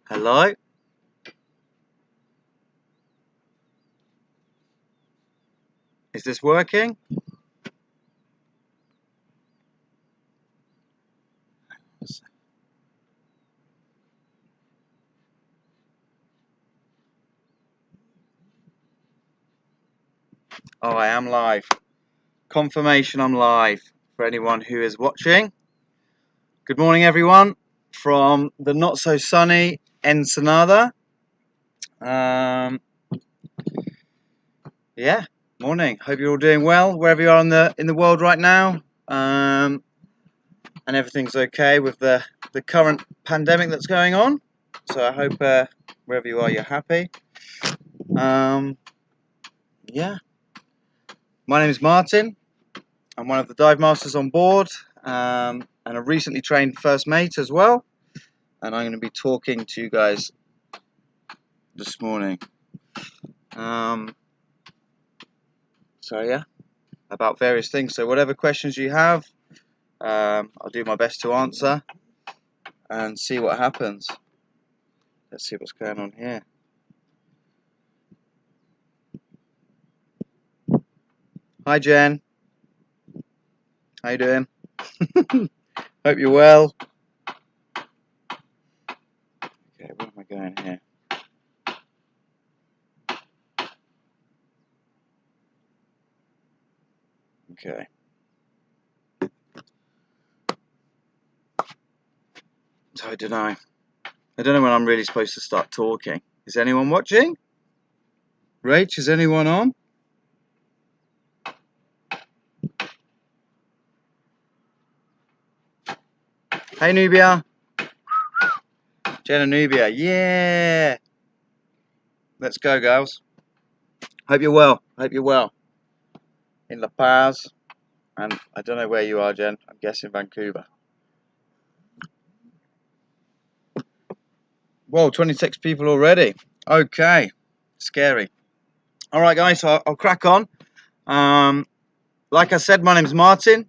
Hello? Is this working? Oh, I am live. Confirmation I'm live for anyone who is watching. Good morning, everyone, from the not so sunny Ensenada. Yeah, morning. Hope you're all doing well wherever you are in the world right now. And everything's okay with the current pandemic that's going on. So I hope wherever you are, you're happy. Yeah. My name is Martin. I'm one of the dive masters on board, and a recently trained first mate as well. And I'm going to be talking to you guys this morning. So yeah, about various things. So whatever questions you have, I'll do my best to answer and see what happens. Let's see what's going on here. Hi Jen, how you doing? Hope you're well. Okay, where am I going here? Okay. So I don't know when I'm really supposed to start talking. Is anyone watching? Rach, is anyone on? Hey Nubia. Jen and Nubia, yeah. Let's go, girls. Hope you're well. Hope you're well. In La Paz, and I don't know where you are, Jen. I'm guessing Vancouver. Whoa, 26 people already. Okay, scary. All right, guys. So I'll crack on. Like I said, my name's Martin.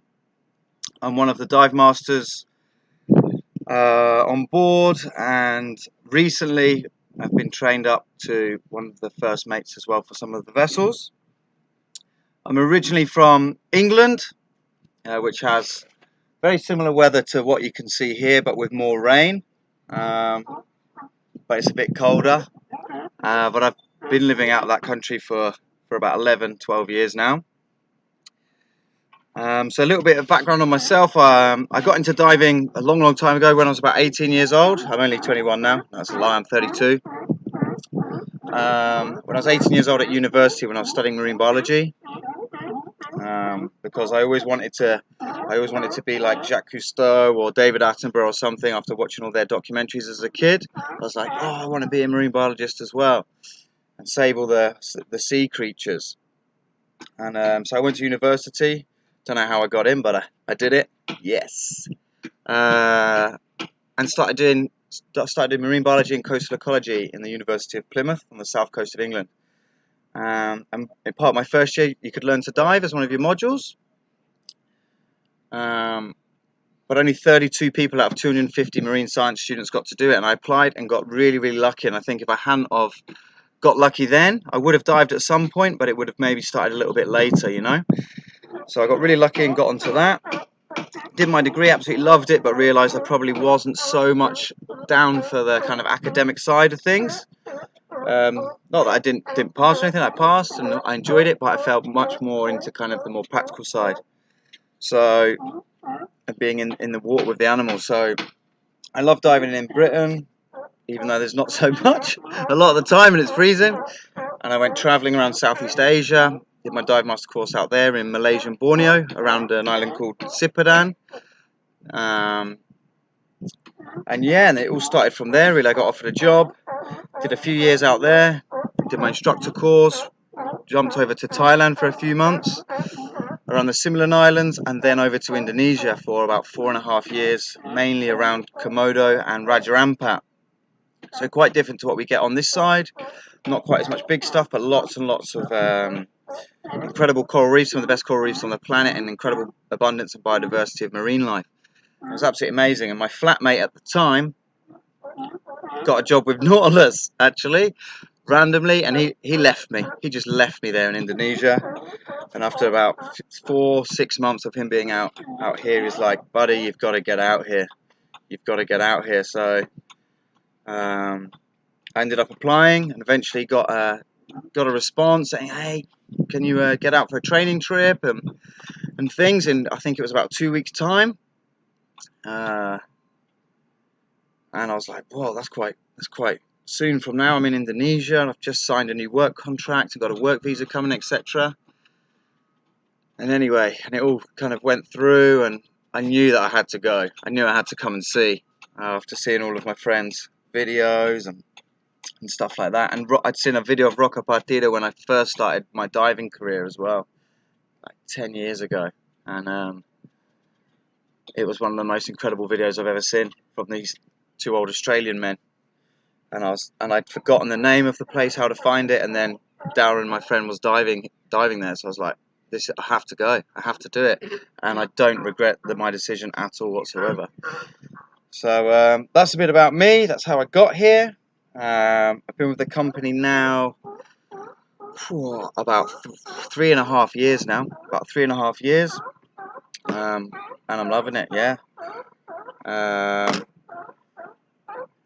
I'm one of the dive masters on board, and recently I've been trained up to one of the first mates as well for some of the vessels. I'm originally from England, which has very similar weather to what you can see here, but with more rain. But it's a bit colder. But I've been living out of that country for about 11, 12 years now. So a little bit of background on myself. I got into diving a long time ago when I was about 18 years old. I'm only 21 now. That's a lie, I'm 32. When I was 18 years old at university, when I was studying marine biology, because I always wanted to be like Jacques Cousteau or David Attenborough or something. After watching all their documentaries as a kid, I was like, oh, I want to be a marine biologist as well and save all the sea creatures. And so I went to university. Don't know how I got in, but I did it. Yes. And started doing marine biology and coastal ecology in the University of Plymouth on the south coast of England. And in part of my first year, you could learn to dive as one of your modules. But only 32 people out of 250 marine science students got to do it, and I applied and got really, really lucky. And I think if I hadn't have got lucky then, I would have dived at some point, but it would have maybe started a little bit later, you know. So I got really lucky and got onto that. Did my degree, absolutely loved it, but realised I probably wasn't so much down for the kind of academic side of things. Not that I didn't pass or anything, I passed and I enjoyed it, but I felt much more into kind of the more practical side. So, being in the water with the animals. So, I love diving in Britain, even though there's not so much a lot of the time and it's freezing. And I went travelling around Southeast Asia, did my dive master course out there in Malaysia and Borneo, around an island called Sipadan. And yeah, and it all started from there really. I got offered a job, did a few years out there, did my instructor course, jumped over to Thailand for a few months, around the Similan Islands, and then over to Indonesia for about 4.5 years, mainly around Komodo and Raja Ampat. So quite different to what we get on this side. Not quite as much big stuff, but lots and lots of incredible coral reefs, some of the best coral reefs on the planet, and incredible abundance and biodiversity of marine life. It was absolutely amazing. And my flatmate at the time got a job with Nautilus, actually, randomly, and he left me. He just left me there in Indonesia. And after about 4-6 months of him being out here, he's like, buddy, you've got to get out here. You've got to get out here. So I ended up applying and eventually got a response saying, hey, can you get out for a training trip and things. And I think it was about 2 weeks time. And I was like, whoa, that's quite soon from now. I'm in Indonesia and I've just signed a new work contract and got a work visa coming, etc. And anyway, and it all kind of went through, and I knew that I had to go. I knew I had to come and see, after seeing all of my friends' videos and stuff like that. And I'd seen a video of Roca Partida when I first started my diving career as well, like 10 years ago. And it was one of the most incredible videos I've ever seen from these two old Australian men. And I'd forgotten the name of the place, how to find it, and then Darren, my friend, was diving there, so I was like, I have to go, I have to do it, and I don't regret my decision at all whatsoever. So that's a bit about me. That's how I got here. I've been with the company now about 3.5 years now, and I'm loving it, yeah.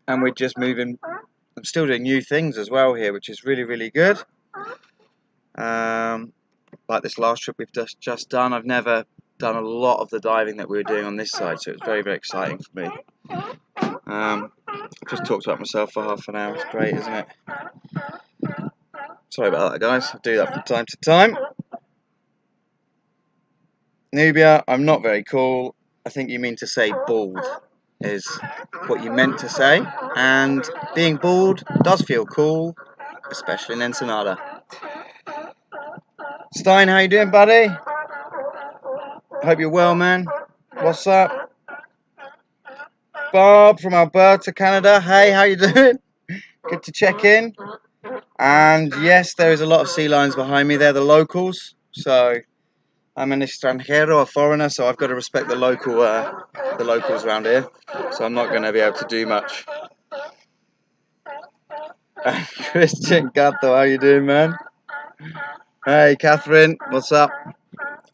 And we're just moving. I'm still doing new things as well here, which is really, really good. Like this last trip we've just done, I've never done a lot of the diving that we were doing on this side, so it's very, very exciting for me. I've just talked about myself for half an hour. It's great, isn't it? Sorry about that, guys. I do that from time to time. Nubia, I'm not very cool. I think you mean to say bald is what you meant to say, and being bald does feel cool, especially in Ensenada. Stein, how you doing, buddy? Hope you're well, man. What's up? Bob from Alberta, Canada. Hey, how you doing? Good to check in. And yes, there is a lot of sea lions behind me. They're the locals. So I'm an extranjero, a foreigner, so I've got to respect the locals around here. So I'm not going to be able to do much. Christian Gato, how you doing, man? Hey, Catherine, what's up?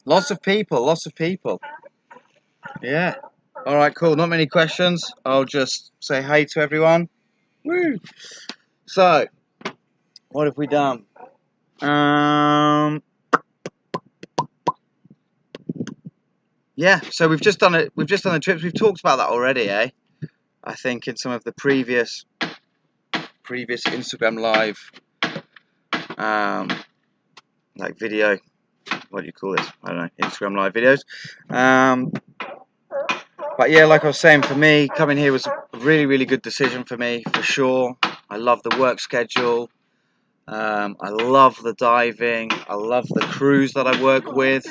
Lots of people. Yeah. All right, cool. Not many questions. I'll just say hey to everyone. Woo. So, what have we done? Yeah. So we've just done it. We've just done the trips. We've talked about that already, eh? I think in some of the previous Instagram live, like video. What do you call this? I don't know. Instagram live videos. But yeah, like I was saying, for me, coming here was a really, really good decision for me, for sure. I love the work schedule. I love the diving. I love the crews that I work with.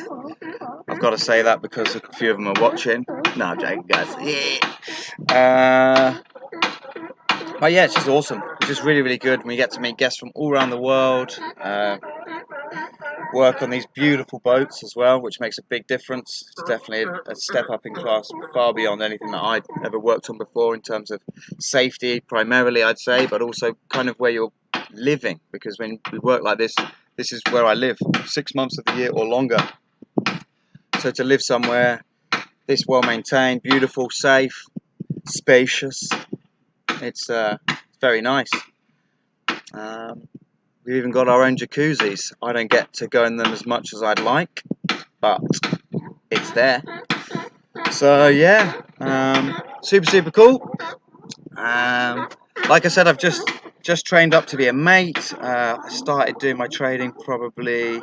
I've got to say that because a few of them are watching. No, I'm joking, guys. Yeah. But yeah, it's just awesome. It's just really, really good. We get to meet guests from all around the world. Work on these beautiful boats as well, which makes a big difference. It's definitely a step up in class, far beyond anything that I'd ever worked on before in terms of safety, primarily, I'd say, but also kind of where you're living. Because when we work like this, this is where I live 6 months of the year or longer. So to live somewhere this well maintained, beautiful, safe, spacious, it's very nice. We've even got our own jacuzzis. I don't get to go in them as much as I'd like, but it's there. So yeah, super cool. Like I said, I've just trained up to be a mate. I started doing my training probably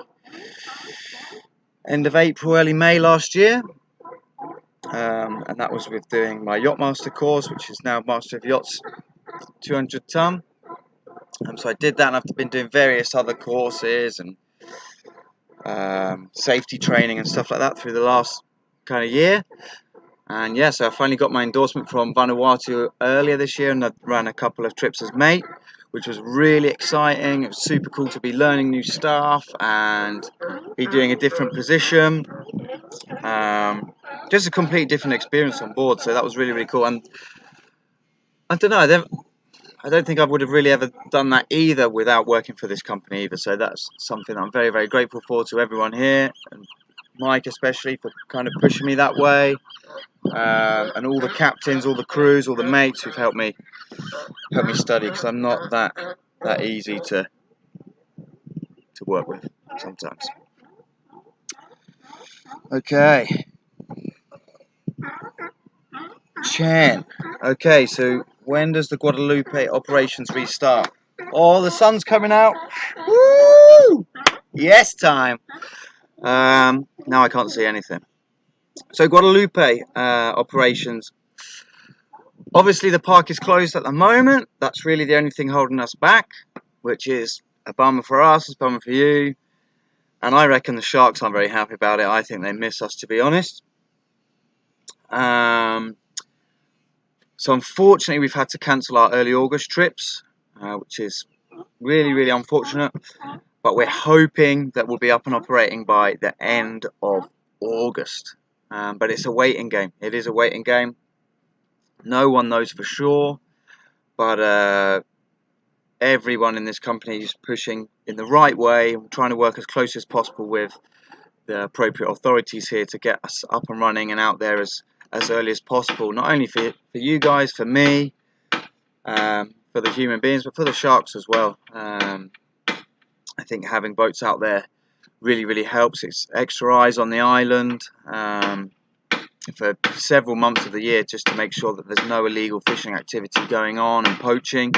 end of April, early May last year. And that was with doing my Yacht Master course, which is now Master of Yachts 200 ton. So I did that, and I've been doing various other courses and safety training and stuff like that through the last kind of year. And yeah, so I finally got my endorsement from Vanuatu earlier this year, and I ran a couple of trips as mate, which was really exciting. It was super cool to be learning new stuff and be doing a different position. Just a complete different experience on board, so that was really, really cool. And I don't know, I don't think I would have really ever done that either without working for this company either. So that's something I'm very, very grateful for to everyone here, and Mike especially for kind of pushing me that way, and all the captains, all the crews, all the mates who've helped me study, because I'm not that easy to work with sometimes. Okay. Chan. Okay, so when does the Guadalupe operations restart? Oh, the sun's coming out. Woo! Yes, time. Now I can't see anything. So Guadalupe operations. Obviously, the park is closed at the moment. That's really the only thing holding us back, which is a bummer for us, it's a bummer for you. And I reckon the Sharks aren't very happy about it. I think they miss us, to be honest. So unfortunately, we've had to cancel our early August trips, which is really, really unfortunate. But we're hoping that we'll be up and operating by the end of August. But it's a waiting game. It is a waiting game. No one knows for sure. But everyone in this company is pushing in the right way, trying to work as close as possible with the appropriate authorities here to get us up and running and out there as early as possible, not only for you guys, for me, for the human beings, but for the Sharks as well. I think having boats out there really, really helps. It's extra eyes on the island for several months of the year, just to make sure that there's no illegal fishing activity going on and poaching.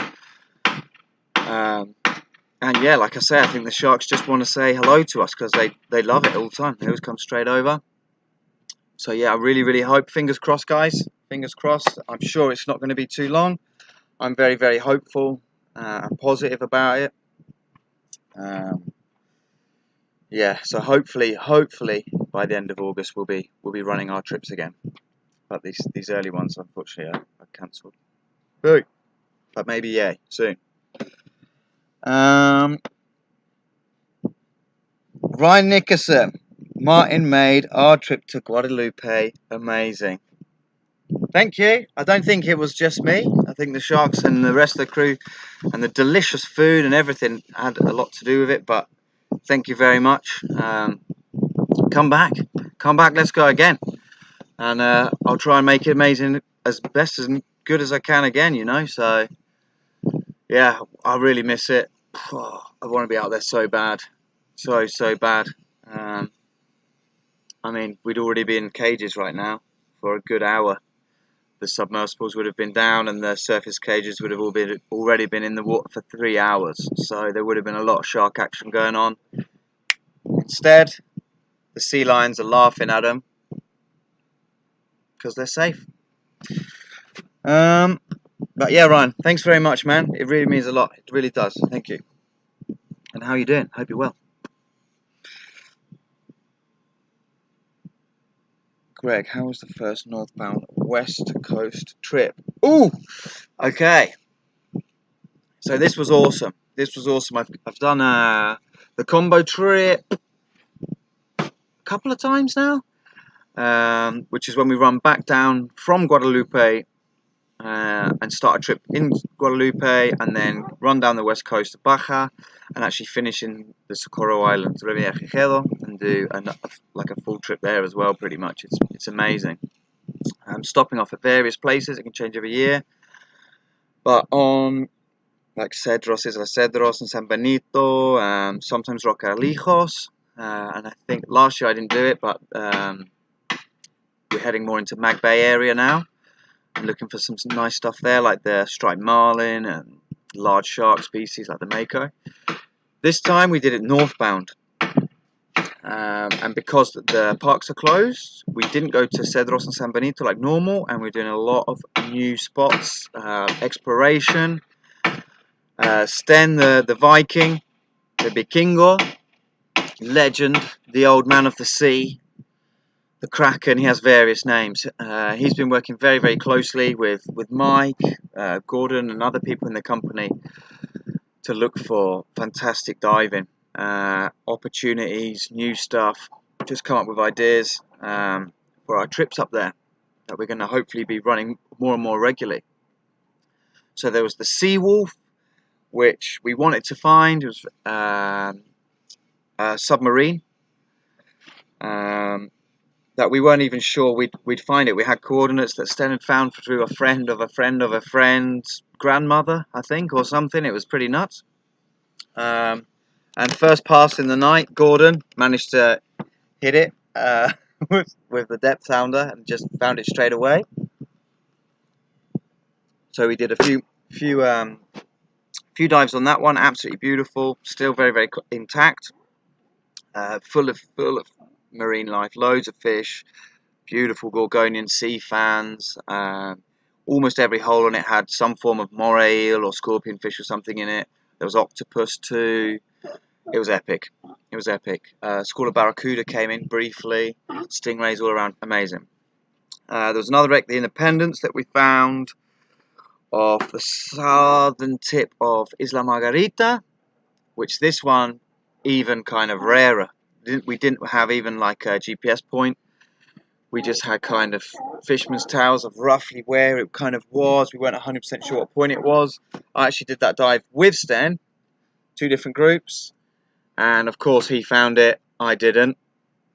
And yeah, like I say, I think the Sharks just want to say hello to us, because they love it all the time. They always come straight over. So yeah, I really, really hope, fingers crossed, guys, fingers crossed. I'm sure it's not going to be too long. I'm very, very hopeful and positive about it. Yeah, so hopefully by the end of August we'll be running our trips again. But these early ones, unfortunately, are cancelled. But maybe soon. Ryan Nickerson. Martin made our trip to Guadalupe amazing. Thank you. I don't think it was just me. I think the Sharks and the rest of the crew and the delicious food and everything had a lot to do with it. But thank you very much. Come back, let's go again. And I'll try and make it amazing, as good as I can again, you know. So yeah, I really miss it. I want to be out there so bad, so bad. I mean, we'd already be in cages right now for a good hour. The submersibles would have been down, and the surface cages would have already been in the water for 3 hours. So there would have been a lot of shark action going on. Instead, the sea lions are laughing at them because they're safe. But yeah, Ryan, thanks very much, man. It really means a lot. It really does. Thank you. And how you doing? Hope you're well. Greg, how was the first northbound West Coast trip? Ooh, okay. So this was awesome. I've done the combo trip a couple of times now, which is when we run back down from Guadalupe and start a trip in Guadalupe, and then run down the west coast of Baja, and actually finish in the Socorro Islands, Revillagigedo, and do like a full trip there as well. Pretty much, it's amazing. Stopping off at various places. It can change every year, but on like Cedros, Isla Cedros, and San Benito, sometimes Rocalijos, and I think last year I didn't do it, but we're heading more into Mag Bay area now. I'm looking for some nice stuff there, like the striped marlin and large shark species like the mako. This time we did it northbound, and because the parks are closed, we didn't go to Cedros and San Benito like normal, and we're doing a lot of new spots, exploration. Sten, the Viking, the Vikingo, legend, the old man of the sea, the Kraken. He has various names. He's been working very, very closely with Mike, Gordon, and other people in the company to look for fantastic diving opportunities, new stuff. Just come up with ideas for our trips up there that we're going to hopefully be running more and more regularly. So there was the sea wolf, which we wanted to find. It was a submarine that we weren't even sure we'd find it. We had coordinates that Sten had found through a friend of a friend of a friend's grandmother, I think, or something. It was pretty nuts. And first pass in the night, Gordon managed to hit it with the depth sounder and just found it straight away. So we did a few dives on that one. Absolutely beautiful, still very, very intact, full of marine life, loads of fish, beautiful Gorgonian sea fans. Almost every hole on it had some form of moray eel or scorpion fish or something in it. There was octopus too. It was epic. It was epic. School of barracuda came in briefly. Stingrays all around. Amazing. There was another wreck, the Independence, that we found off the southern tip of Isla Margarita, which this one even kind of rarer. We didn't have even like a GPS point. We just had kind of fisherman's tales of roughly where it kind of was. We weren't 100% sure what point it was. I actually did that dive with Sten, 2 different groups, and of course he found it, I didn't,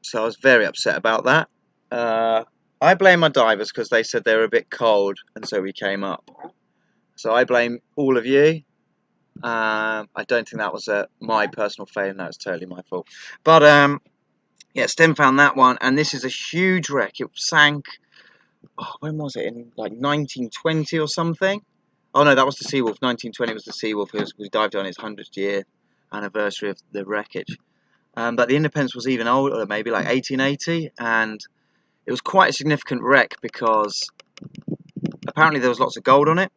so I was very upset about that. I blame my divers because they said they were a bit cold and so we came up. So I blame all of you. I don't think that was my personal failure. That was totally my fault. But yeah, Sten found that one, and this is a huge wreck. It sank. Oh, when was it? In like 1920 or something? Oh no, that was the Seawolf. 1920 was the Seawolf. We dived on its 100th year anniversary of the wreckage. But the Independence was even older, maybe like 1880, and it was quite a significant wreck because apparently there was lots of gold on it,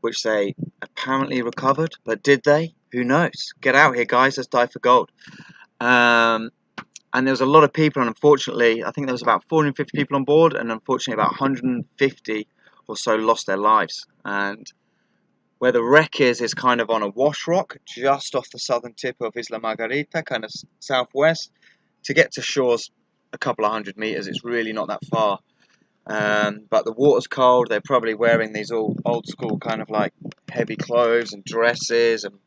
which they apparently recovered, but did they? Who knows? Get out here, guys, let's dive for gold. And there was a lot of people, and unfortunately, I think there was about 450 people on board, and unfortunately about 150 or so lost their lives. And where the wreck is kind of on a wash rock, just off the southern tip of Isla Margarita, kind of southwest. To get to shore's a couple of 100 meters, it's really not that far. But the water's cold. They're probably wearing these all old school kind of like heavy clothes and dresses and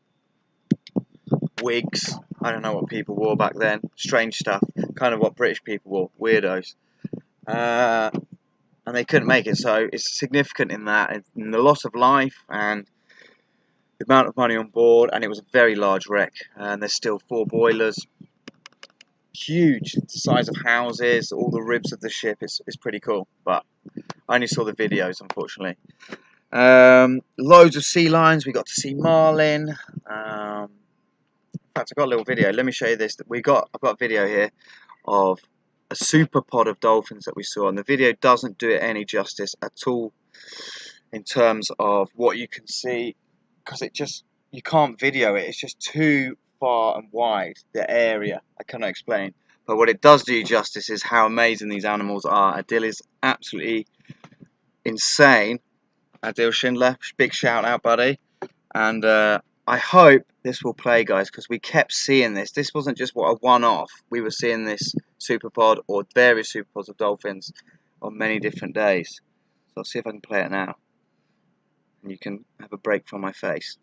wigs. I don't know what people wore back then. Strange stuff. Kind of what British people wore. Weirdos. And they couldn't make it. So it's significant in that. In the loss of life and the amount of money on board. And it was a very large wreck. And there's still 4 boilers. Huge, the size of houses, all the ribs of the ship. It's pretty cool, but I only saw the videos, unfortunately. Loads of sea lions. We got to see marlin. In fact, I got a little video. Let me show you this. I've got a video here of a super pod of dolphins that we saw, and the video doesn't do it any justice at all in terms of what you can see, because you can't video it. It's just too far and wide, the area. I cannot explain, but what it does do justice is how amazing these animals are. Adil is absolutely insane. Adil Schindler, big shout out, buddy. And I hope this will play, guys, because we kept seeing this wasn't just a one-off. We were seeing this superpod or various superpods of dolphins on many different days. So I'll see if I can play it now, and you can have a break from my face.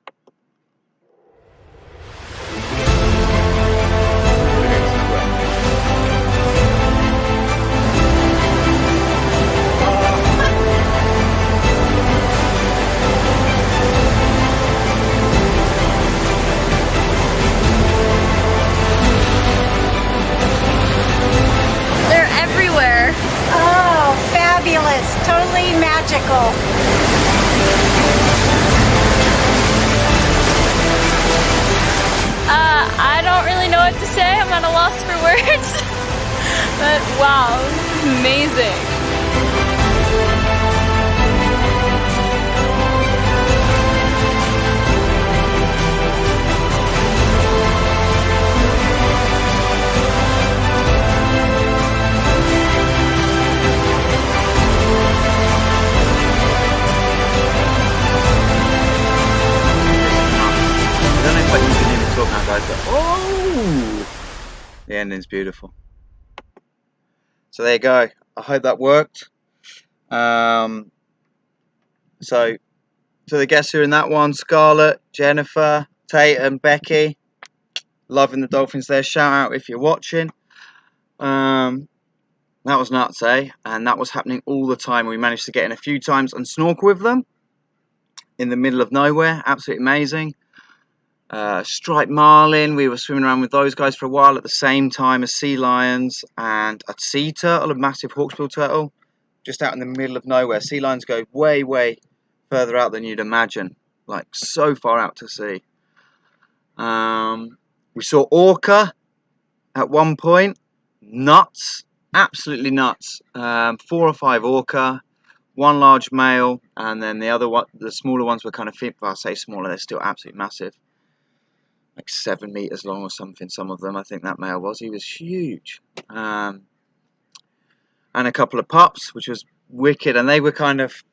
Totally magical. I don't really know what to say. I'm at a loss for words. But wow, amazing. ending's beautiful. So there you go. I hope that worked. So to the guests who are in that one, Scarlett, Jennifer, Tate and Becky, loving the dolphins there. Shout out if you're watching. That was nuts, eh? And that was happening all the time. We managed to get in a few times and snorkel with them in the middle of nowhere. Absolutely amazing. Striped marlin, we were swimming around with those guys for a while at the same time as sea lions, and a sea turtle, a massive hawksbill turtle, just out in the middle of nowhere. Sea lions go way, way further out than you'd imagine, like so far out to sea. We saw orca at one point. Nuts. Absolutely nuts. 4 or 5 orca, one large male, and then the other one, the smaller ones were kind of, well, I say smaller, they're still absolutely massive, like 7 meters long or something. Some of them, I think that male was. He was huge. And a couple of pups, which was wicked. And they were kind of,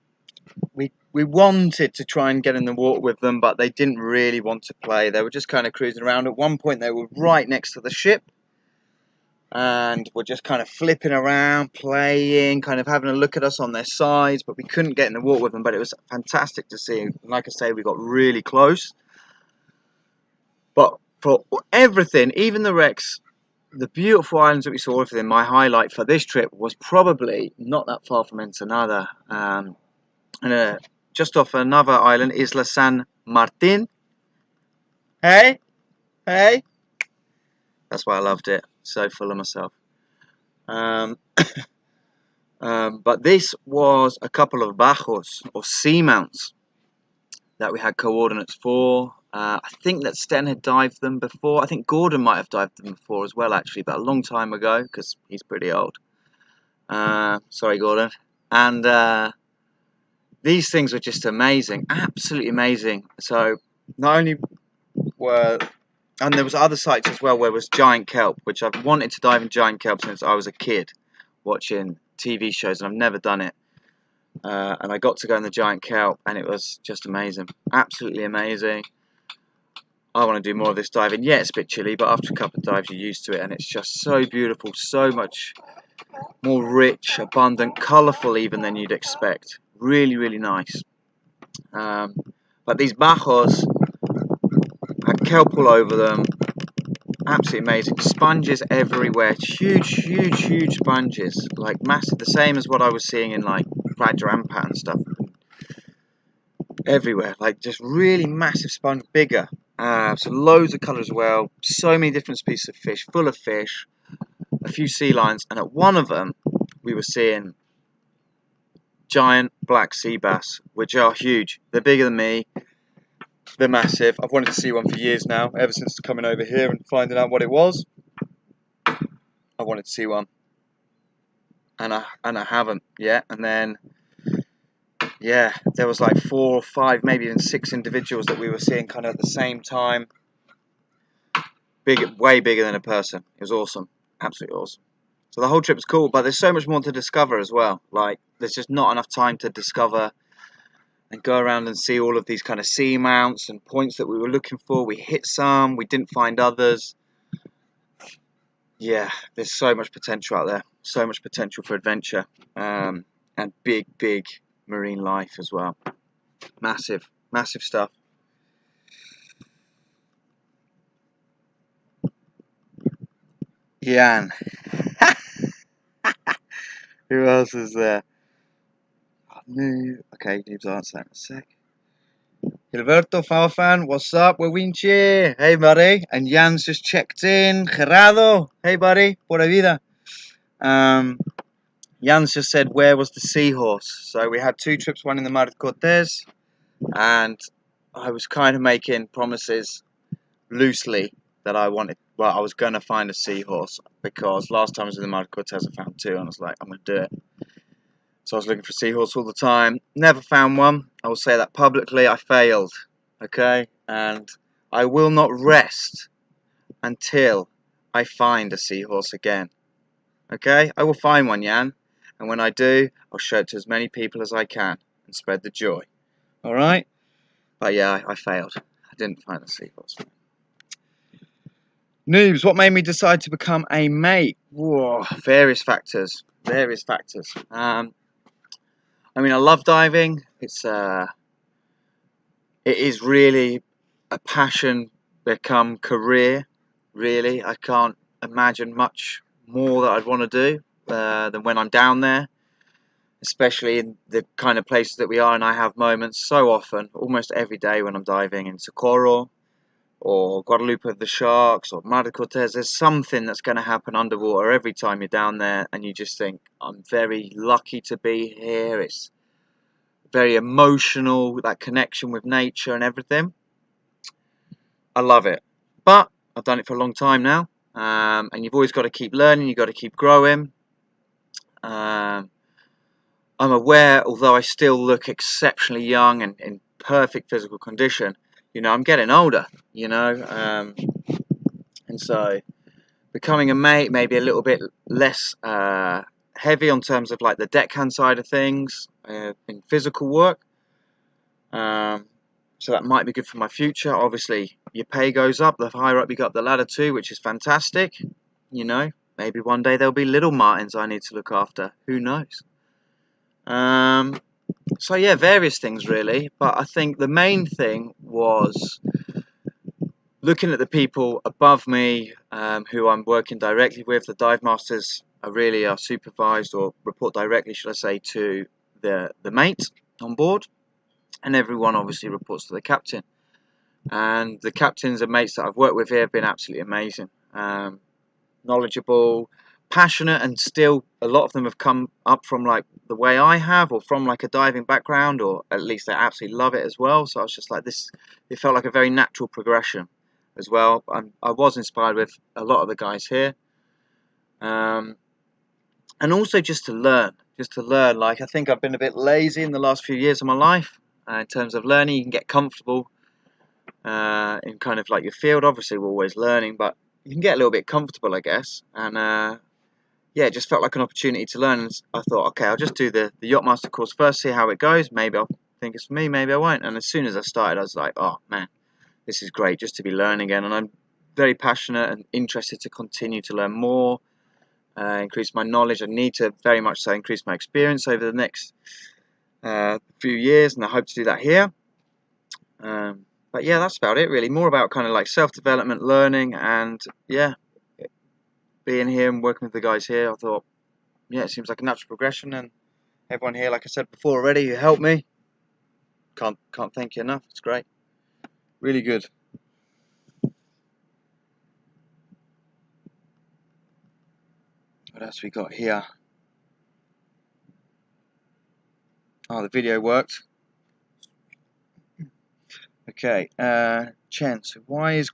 we wanted to try and get in the water with them, but they didn't really want to play. They were just kind of cruising around. At one point, they were right next to the ship, and were just kind of flipping around, playing, kind of having a look at us on their sides, but we couldn't get in the water with them. But it was fantastic to see. Like I say, we got really close. But for everything, even the wrecks, the beautiful islands that we saw, everything, my highlight for this trip was probably not that far from Ensenada. And just off another island, Isla San Martin. Hey? Hey? That's why I loved it. So full of myself. But this was a couple of bajos, or seamounts, that we had coordinates for. I think that Sten had dived them before. I think Gordon might have dived them before as well, actually, but a long time ago, because he's pretty old. Sorry, Gordon. And these things were just amazing, absolutely amazing. So not only were, and there was other sites as well where was giant kelp, which I've wanted to dive in giant kelp since I was a kid, watching TV shows, and I've never done it. And I got to go in the giant kelp, and it was just amazing, absolutely amazing. I want to do more of this diving. Yeah, it's a bit chilly, but after a couple of dives, you're used to it, and it's just so beautiful, so much more rich, abundant, colourful even than you'd expect. Really, really nice. But these bajos had kelp all over them. Absolutely amazing. Sponges everywhere. Huge, huge, huge sponges. Like massive. The same as what I was seeing in like Raja Ampat and stuff. Everywhere. Like just really massive sponge. Bigger. So loads of colour as well. So many different species of fish. Full of fish. A few sea lions. And at one of them, we were seeing giant black sea bass, which are huge. They're bigger than me. They're massive. I've wanted to see one for years now, ever since coming over here and finding out what it was. I wanted to see one, and I haven't yet. And then, yeah, there was like 4 or 5, maybe even 6 individuals that we were seeing kind of at the same time. Big, way bigger than a person. It was awesome, absolutely awesome. So the whole trip was cool, but there's so much more to discover as well. Like, there's just not enough time to discover and go around and see all of these kind of sea mounts and points that we were looking for. We hit some, we didn't find others. Yeah, there's so much potential out there. So much potential for adventure. And big, big marine life as well. Massive, massive stuff. Jan. Who else is there? Okay, Noob's answer that in a sec. Gilberto Falfan, what's up? We're Winchi. Hey, buddy. And Jan's just checked in. Gerardo, hey, buddy. Pura vida. Jan's just said, where was the seahorse? So we had 2 trips, one in the Mar de Cortez, and I was kind of making promises loosely that I wanted, well, I was going to find a seahorse, because last time I was in the Mar de Cortez, I found 2, and I was like, I'm going to do it. So I was looking for seahorse all the time. Never found one. I will say that publicly. I failed. Okay? And I will not rest until I find a seahorse again. Okay? I will find one, Jan. And when I do, I'll show it to as many people as I can and spread the joy. Alright? But yeah, I failed. I didn't find a seahorse. Noobs, what made me decide to become a mate? Whoa, various factors. Various factors. I mean, I love diving. It is really a passion become career. Really, I can't imagine much more that I'd want to do than when I'm down there, especially in the kind of places that we are. And I have moments so often, almost every day, when I'm diving in Socorro or Guadalupe of the Sharks or Mar de Cortez. There's something that's going to happen underwater every time you're down there, and you just think, I'm very lucky to be here. It's very emotional, that connection with nature and everything. I love it. But I've done it for a long time now, and you've always got to keep learning, you've got to keep growing. I'm aware, although I still look exceptionally young and in perfect physical condition, I'm getting older, and so becoming a mate maybe a little bit less heavy on terms of like the deckhand side of things in physical work. So that might be good for my future. Obviously, your pay goes up the higher up you go up the ladder too, which is fantastic. Maybe one day there'll be little Martins I need to look after. Who knows? So yeah, various things really. But I think the main thing was looking at the people above me who I'm working directly with. The dive masters are supervised or report directly, should I say, to the mate on board, and everyone obviously reports to the captain. And the captains and mates that I've worked with here have been absolutely amazing, knowledgeable, passionate, and still a lot of them have come up from like the way I have, or from like a diving background, or at least they absolutely love it as well. So I was just like this, it felt like a very natural progression as well. I was inspired with a lot of the guys here, and also just to learn. Like, I think I've been a bit lazy in the last few years of my life in terms of learning. You can get comfortable in kind of like your field. Obviously, we're always learning, but you can get a little bit comfortable, I guess. And yeah, it just felt like an opportunity to learn. And I thought, okay, I'll just do the Yachtmaster course first, see how it goes. Maybe I'll think it's for me, maybe I won't. And as soon as I started, I was like, oh man, this is great just to be learning again. And I'm very passionate and interested to continue to learn more, increase my knowledge. I need to very much so increase my experience over the next few years, and I hope to do that here. But yeah, that's about it really. More about kind of like self-development, learning, and yeah, being here and working with the guys here. I thought, yeah, it seems like a natural progression, and everyone here, like I said before already, who helped me, can't thank you enough. It's great, really good. What else we got here? Oh, the video worked. Okay, Chen. So why is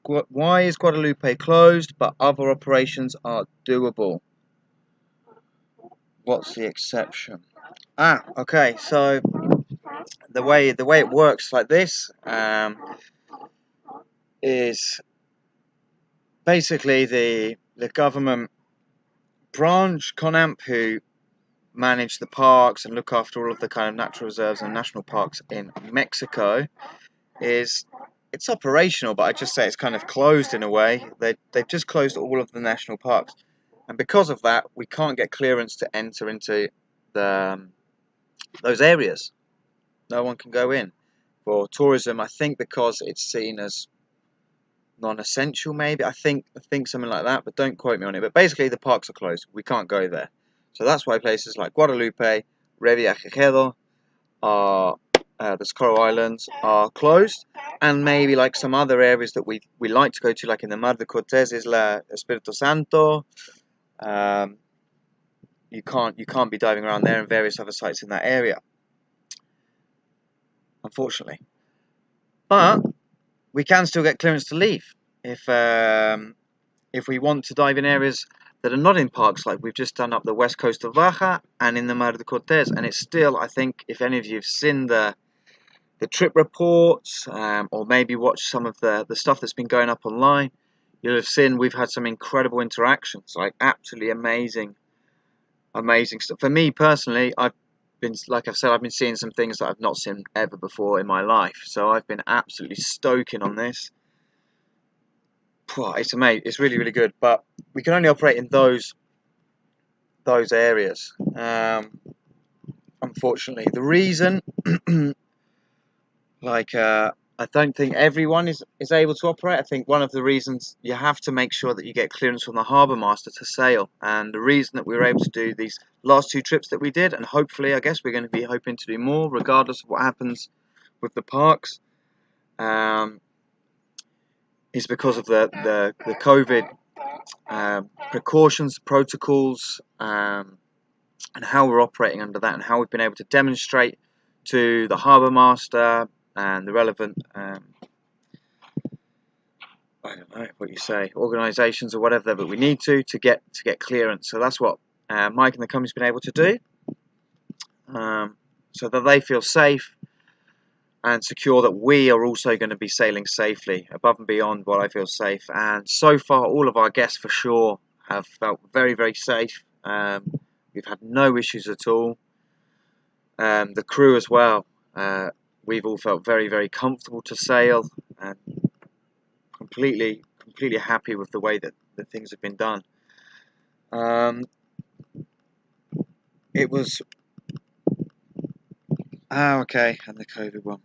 Guadalupe closed, but other operations are doable? What's the exception? Ah, okay. So the way it works like this is basically the government branch, CONAMP, who manage the parks and look after all of the kind of natural reserves and national parks in Mexico, it's operational, but I just say it's kind of closed in a way. They've just closed all of the national parks, and because of that, we can't get clearance to enter into those areas. No one can go in for tourism. I think because it's seen as non-essential, maybe. I think something like that, but don't quote me on it. But basically, the parks are closed. We can't go there. So that's why places like Guadalupe, Revillagigedo, the Socorro Islands are closed, and maybe like some other areas that we like to go to, like in the Mar de Cortez, Isla Espiritu Santo. You can't be diving around there, and various other sites in that area, unfortunately. But we can still get clearance to leave if we want to dive in areas that are not in parks, like we've just done up the west coast of Baja and in the Mar de Cortez. And it's still, I think, if any of you have seen the trip reports, or maybe watched some of the stuff that's been going up online, you'll have seen we've had some incredible interactions, like absolutely amazing stuff. For me personally, like I've said, I've been seeing some things that I've not seen ever before in my life. So I've been absolutely stoking on this. it's amazing. It's really, really good. But we can only operate in those areas. Unfortunately, the reason, I don't think everyone is able to operate. I think one of the reasons, you have to make sure that you get clearance from the harbour master to sail. And the reason that we were able to do these last 2 trips that we did, and hopefully, I guess we're going to be hoping to do more, regardless of what happens with the parks, is because of the COVID precautions, protocols, and how we're operating under that, and how we've been able to demonstrate to the harbour master and the relevant I don't know what you say, organisations or whatever, but we need to get clearance. So that's what Mike and the company's been able to do, so that they feel safe and secure, that we are also going to be sailing safely above and beyond what I feel safe. And so far, all of our guests for sure have felt very, very safe. We've had no issues at all. The crew as well. We've all felt very, very comfortable to sail, and completely happy with the way that the things have been done. It was okay, and the COVID one.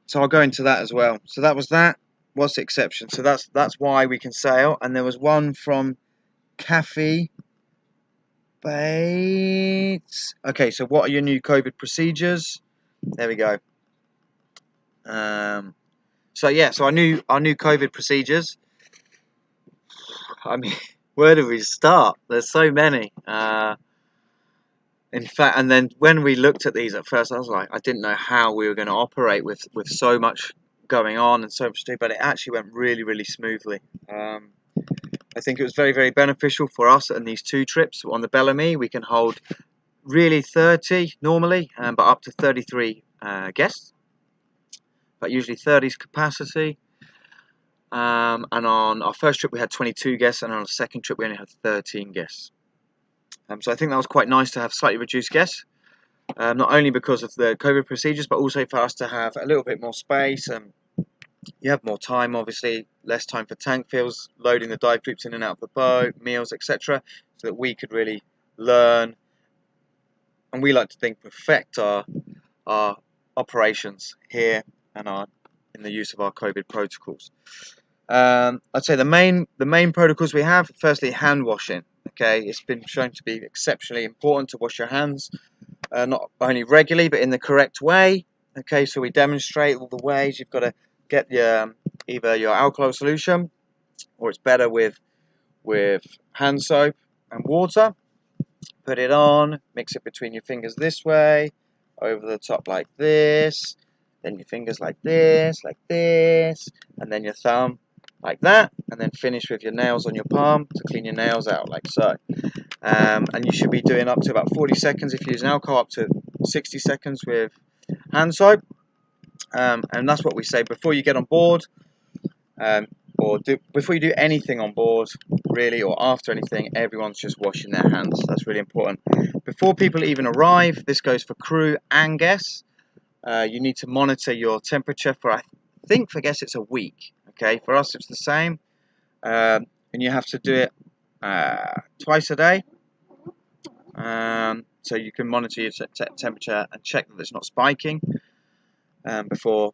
So I'll go into that as well. So that was that. What's the exception? So that's why we can sail. And there was one from Cafe Bates. Okay, so what are your new COVID procedures? There we go. So yeah, so our new COVID procedures. I mean, where do we start? There's so many. In fact, and then when we looked at these at first, I was like, I didn't know how we were going to operate with so much going on and so much to do, but it actually went really, really smoothly. I think it was very, very beneficial for us on these 2 trips. On the Bellamy, we can hold really 30 normally, but up to 33 guests, but usually 30's capacity. And on our first trip we had 22 guests, and on our second trip we only had 13 guests. So I think that was quite nice to have slightly reduced guests, not only because of the COVID procedures, but also for us to have a little bit more space. You have more time, obviously, less time for tank fills, loading the dive groups in and out of the boat, meals, etc., so that we could really learn, and we like to think perfect our operations here and in the use of our COVID protocols. I'd say the main protocols we have, firstly, hand washing. Okay, it's been shown to be exceptionally important to wash your hands, not only regularly but in the correct way. Okay, so we demonstrate all the ways. You've got to get either your alcohol solution, or it's better with hand soap and water. Put it on, mix it between your fingers this way, over the top like this, then your fingers like this, and then your thumb like that, and then finish with your nails on your palm to clean your nails out like so. And you should be doing up to about 40 seconds if you're using alcohol, up to 60 seconds with hand soap. And that's what we say before you get on board, before you do anything on board, really, or after anything. Everyone's just washing their hands. That's really important. Before people even arrive, this goes for crew and guests. You need to monitor your temperature for, I think for guests it's a week. Okay, for us it's the same, and you have to do it twice a day. So you can monitor your temperature and check that it's not spiking before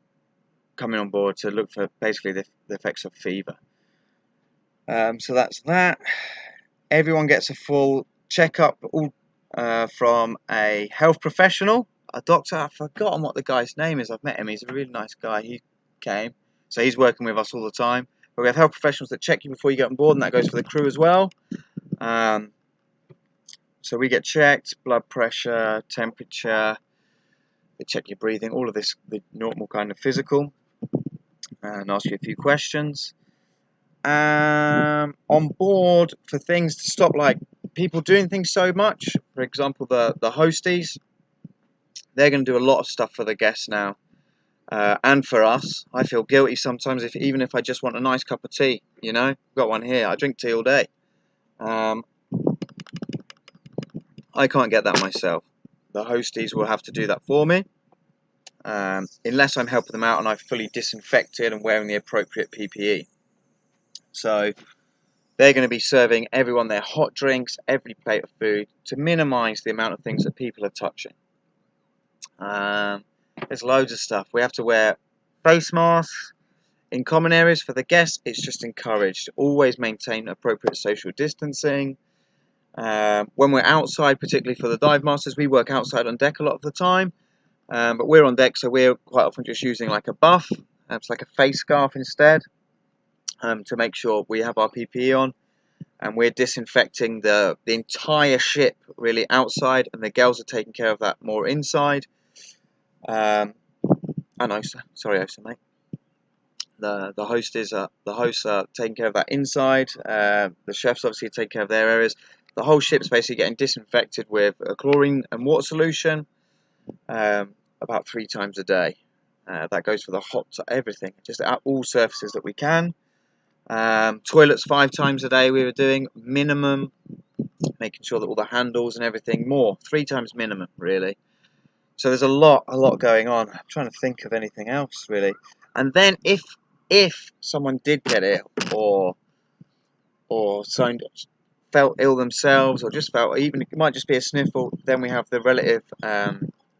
coming on board, to look for basically the effects of fever. So that's that. Everyone gets a full checkup, all from a health professional, a doctor. I've forgotten what the guy's name is. I've met him. He's a really nice guy. He came, so he's working with us all the time. But we have health professionals that check you before you get on board, and that goes for the crew as well. So we get checked, blood pressure, temperature, they check your breathing, all of this, the normal kind of physical, and ask you a few questions. On board, for things to stop like people doing things so much, for example the hosties, they're going to do a lot of stuff for the guests now, and for us. I feel guilty sometimes even if I just want a nice cup of tea, you know. I've got one here. I drink tea all day. I can't get that myself. The hosties will have to do that for me, unless I'm helping them out and I've fully disinfected and wearing the appropriate PPE. So they're going to be serving everyone their hot drinks, every plate of food, to minimise the amount of things that people are touching. There's loads of stuff. We have to wear face masks in common areas for the guests. It's just encouraged. Always maintain appropriate social distancing. When we're outside, particularly for the dive masters, we work outside on deck a lot of the time. But we're on deck, so we're quite often just using like a buff. It's like a face scarf instead, to make sure we have our PPE on. And we're disinfecting the entire ship really outside, and the girls are taking care of that more inside. And Osa, sorry Osa, mate. The hosts are taking care of that inside. The chefs obviously take care of their areas. The whole ship's basically getting disinfected with a chlorine and water solution about 3 times a day. That goes for the hot, everything, just at all surfaces that we can. Toilets 5 times a day we were doing minimum, making sure that all the handles and everything, more 3 times minimum really. So there's a lot going on. I'm trying to think of anything else really. And then if someone did get ill or someone felt ill themselves, or just felt, even it might just be a sniffle, then we have the relative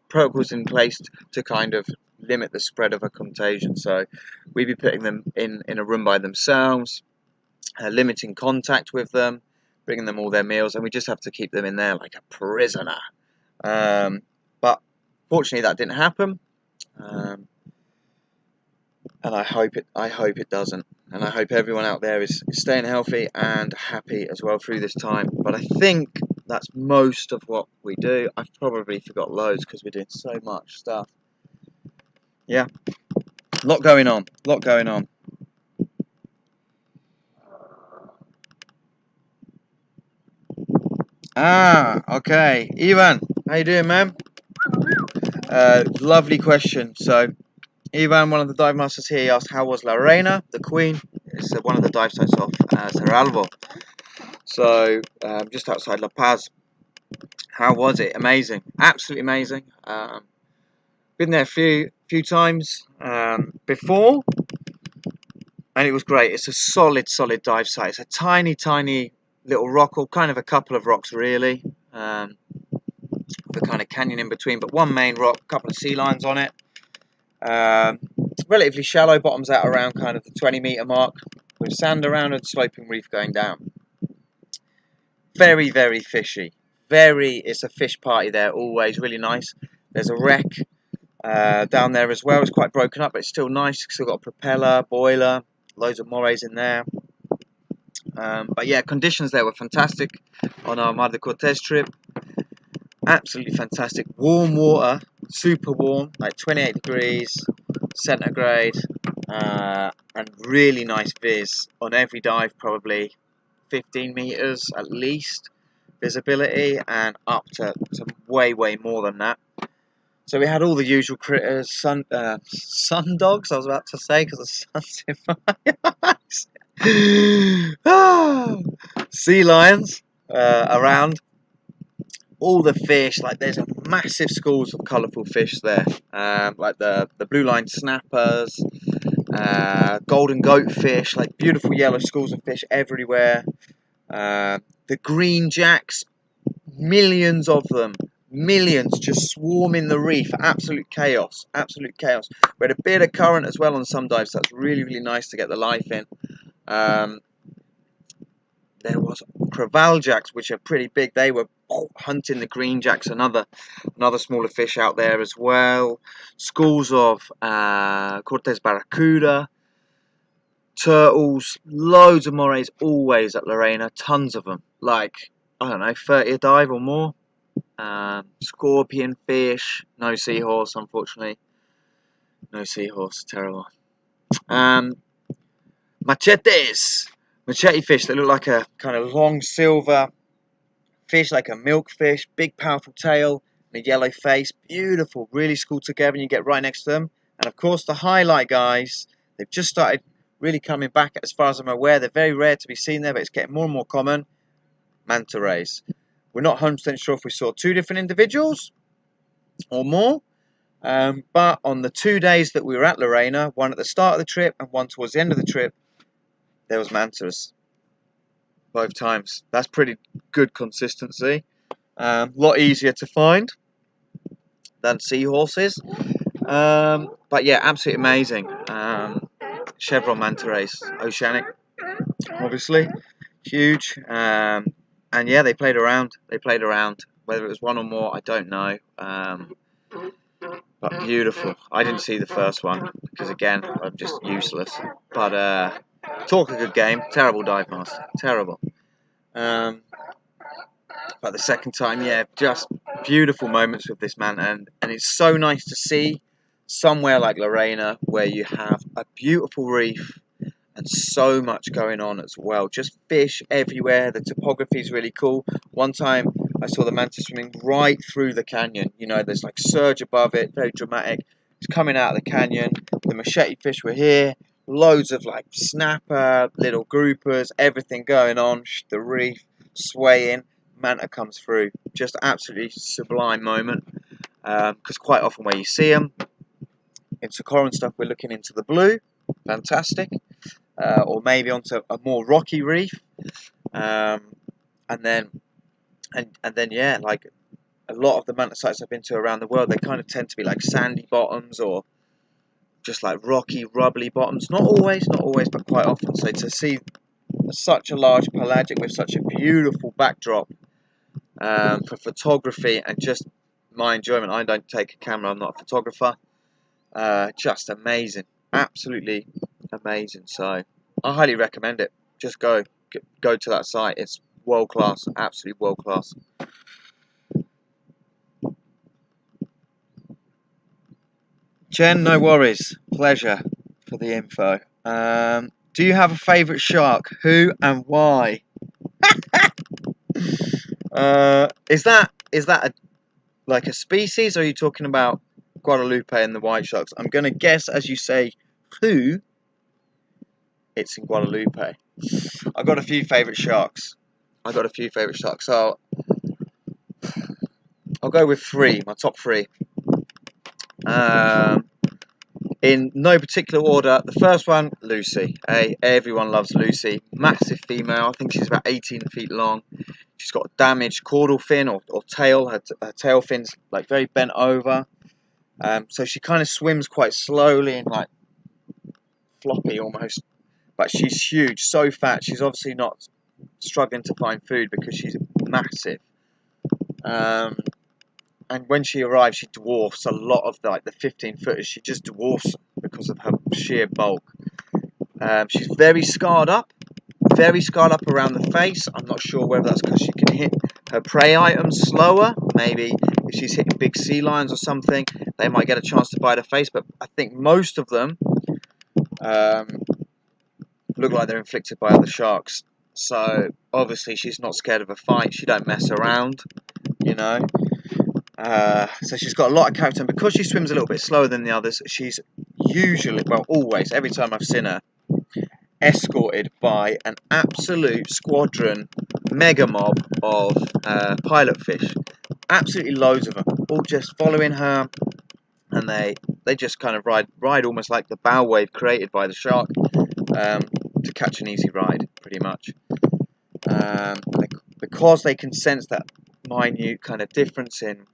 protocols in place to kind of limit the spread of a contagion. So we'd be putting them in a room by themselves, limiting contact with them, bringing them all their meals, and we just have to keep them in there like a prisoner. But fortunately that didn't happen, and I hope it doesn't, and I hope everyone out there is staying healthy and happy as well through this time. But I think that's most of what we do. I've probably forgot loads because we're doing so much stuff. Yeah, a lot going on. Okay, Ivan, how you doing, man? Lovely question. So Ivan, one of the dive masters here, he asked how was La Reina, the Queen. It's one of the dive sites of Cerralvo, so just outside La Paz. How was it? Amazing, absolutely amazing. Been there a few times before, and it was great. It's a solid dive site. It's a tiny little rock, or kind of a couple of rocks really, the kind of canyon in between, but one main rock, a couple of sea lions on it. Relatively shallow, bottoms out around kind of the 20-meter mark, with sand around and sloping reef going down. Very fishy. It's a fish party there, always really nice. There's a wreck down there as well. It's quite broken up, but it's still nice. Still got a propeller, boiler, loads of morays in there. But yeah, conditions there were fantastic on our Mar de Cortez trip. Absolutely fantastic. Warm water, super warm, like 28 degrees centigrade, and really nice viz on every dive, probably 15 meters at least visibility, and up to way more than that. So we had all the usual critters, sun dogs, I was about to say, because the sun's in my eyes. Sea lions around. All the fish, like there's massive schools of colourful fish there, like the blue line snappers, golden goatfish, like beautiful yellow schools of fish everywhere. The green jacks, millions of them, just swarming the reef. Absolute chaos. We had a bit of current as well on some dives, so that's really nice to get the life in. There was crevalle jacks, which are pretty big. They were hunting the green jacks, another smaller fish out there as well. Schools of Cortez barracuda, turtles, loads of morays always at La Reina, tons of them, like, I don't know, 30 a dive or more. Scorpion fish, no seahorse, unfortunately. No seahorse, terrible. Machetes. Machete fish that look like a kind of long silver fish, like a milkfish, big powerful tail and a yellow face. Beautiful, really schooled together, and you get right next to them. And of course the highlight, guys, they've just started really coming back as far as I'm aware. They're very rare to be seen there, but it's getting more and more common. Manta rays. We're not 100% sure if we saw 2 different individuals or more, but on the 2 days that we were at La Reina, one at the start of the trip and one towards the end of the trip, there was mantas both times. That's pretty good consistency. Lot easier to find than seahorses. But yeah, absolutely amazing. Chevron manta rays, oceanic, obviously, huge. And yeah, they played around. They played around. Whether it was one or more, I don't know. But beautiful. I didn't see the first one because again, I'm just useless. But talk a good game. Terrible dive master. Terrible. But the second time, yeah, just beautiful moments with this man, and it's so nice to see somewhere like Lorena where you have a beautiful reef and so much going on as well. Just fish everywhere. The topography is really cool. One time I saw the manta swimming right through the canyon. You know, there's like surge above it, very dramatic. It's coming out of the canyon. The machete fish were here. Loads of like snapper, little groupers, everything going on. The reef swaying. Manta comes through. Just absolutely sublime moment. Because quite often where you see them, in Socorro and stuff, we're looking into the blue. Fantastic. Or maybe onto a more rocky reef, and then yeah, like a lot of the manta sites I've been to around the world, they kind of tend to be like sandy bottoms or just like rocky, rubbly bottoms. Not always, but quite often. So to see such a large pelagic with such a beautiful backdrop for photography and just my enjoyment. I don't take a camera. I'm not a photographer. Just amazing, absolutely amazing. So I highly recommend it. Just go to that site. It's world class, absolutely world class. Jen, no worries. Pleasure for the info. Do you have a favourite shark? Who and why? Is that like a species, or are you talking about Guadalupe and the white sharks? I'm going to guess as you say who, it's in Guadalupe. I've got a few favourite sharks. So I'll go with three, my top three. In no particular order. The first one, Lucy. Everyone loves Lucy. Massive female. I think she's about 18 feet long. She's got a damaged caudal fin or tail. Her tail fin's like very bent over. So she kind of swims quite slowly and like floppy almost. But she's huge, so fat. She's obviously not struggling to find food because she's massive. And when she arrives, she dwarfs a lot of the 15-footers. She just dwarfs them because of her sheer bulk. She's very scarred up around the face. I'm not sure whether that's because she can hit her prey items slower. Maybe if she's hitting big sea lions or something, they might get a chance to bite her face. But I think most of them look like they're inflicted by other sharks. So obviously she's not scared of a fight. She don't mess around, you know. So she's got a lot of character, and because she swims a little bit slower than the others, she's usually, well, always, every time I've seen her, escorted by an absolute squadron, mega mob of pilot fish. Absolutely loads of them, all just following her, and they just kind of ride almost like the bow wave created by the shark to catch an easy ride, pretty much. Because they can sense that minute kind of difference in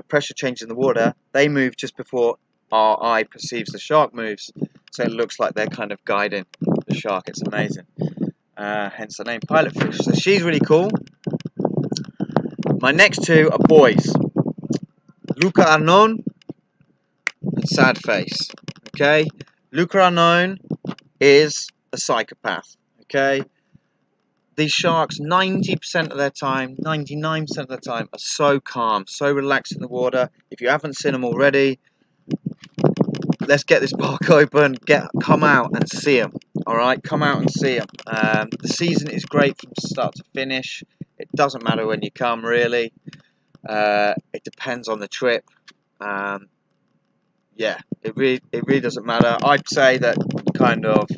pressure change in the water, they move just before our eye perceives the shark moves, so it looks like they're kind of guiding the shark. It's amazing. Hence the name pilot fish. So she's really cool. My next two are boys, Luca Arnon and Sad Face. Okay, Luca Arnon is a psychopath. Okay, these sharks, 90% of their time, 99% of the time, are so calm, so relaxed in the water. If you haven't seen them already, let's get this park open. Come out and see them. All right, come out and see them. The season is great from start to finish. It doesn't matter when you come, really. It depends on the trip. Yeah, it really doesn't matter. I'd say that kind of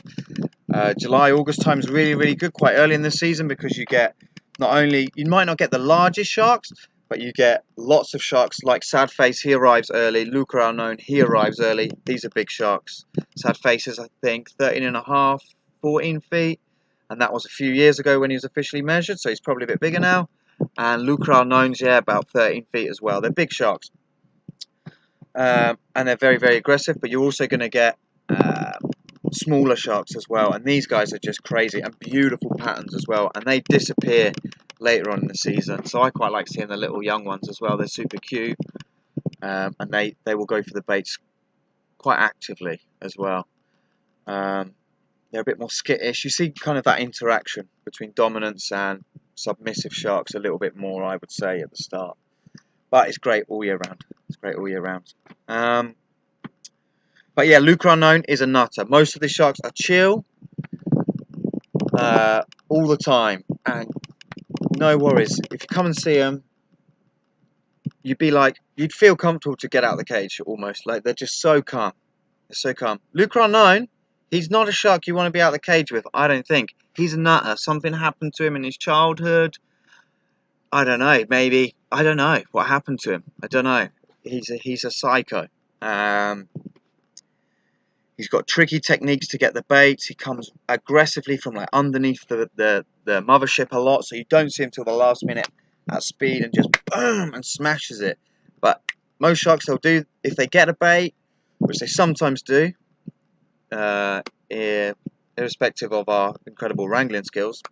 July, August time is really good, quite early in the season, because you get you might not get the largest sharks, but you get lots of sharks like Sad Face. He arrives early. Luca Unknown, he arrives early. These are big sharks. Sad Face is, I think, 13.5, 14 feet. and that was a few years ago when he was officially measured, so he's probably a bit bigger now. And Lucra unknowns, yeah, about 13 feet as well. They're big sharks, and they're very, very aggressive, but you're also going to get smaller sharks as well, and these guys are just crazy and beautiful patterns as well, and they disappear later on in the season, so I quite like seeing the little young ones as well. They're super cute, and they will go for the baits quite actively as well. They're a bit more skittish. You see kind of that interaction between dominance and submissive sharks a little bit more, I would say, at the start, but it's great all year round. It's great all year round. But yeah, Lucra unknown is a nutter. Most of the sharks are chill all the time, and no worries. If you come and see them, you'd feel comfortable to get out of the cage almost. Like, they're just so calm. They're so calm. Lucra unknown, he's not a shark you want to be out of the cage with, I don't think. He's a nutter. Something happened to him in his childhood. I don't know. Maybe. I don't know what happened to him. I don't know. He's a psycho. He's got tricky techniques to get the baits. He comes aggressively from like underneath the mothership a lot, so you don't see him till the last minute at speed and just boom and smashes it. But most sharks, they'll do, if they get a bait, which they sometimes do, irrespective of our incredible wrangling skills.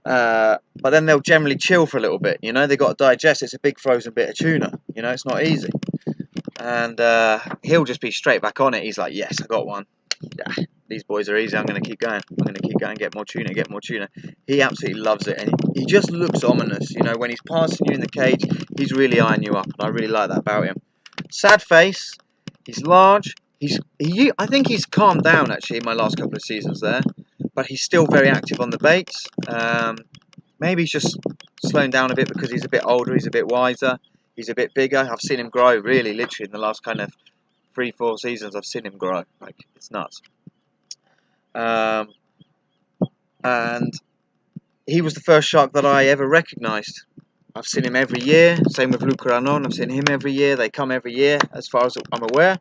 But then they'll generally chill for a little bit. You know, they got to digest. It's a big frozen bit of tuna. You know, it's not easy. And he'll just be straight back on it. He's like, yes, I got one. Yeah, these boys are easy. I'm going to keep going. I'm going to keep going, get more tuna, get more tuna. He absolutely loves it. And he just looks ominous. You know, when he's passing you in the cage, he's really eyeing you up. And I really like that about him. Sad face. He's large. I think he's calmed down, actually, in my last couple of seasons there. But he's still very active on the baits. Maybe he's just slowing down a bit because he's a bit older. He's a bit wiser. He's a bit bigger. I've seen him grow, really, literally, in the last kind of 3-4 seasons. I've seen him grow. Like, it's nuts. And he was the first shark that I ever recognised. I've seen him every year. Same with Lucra unknown. I've seen him every year. They come every year, as far as I'm aware.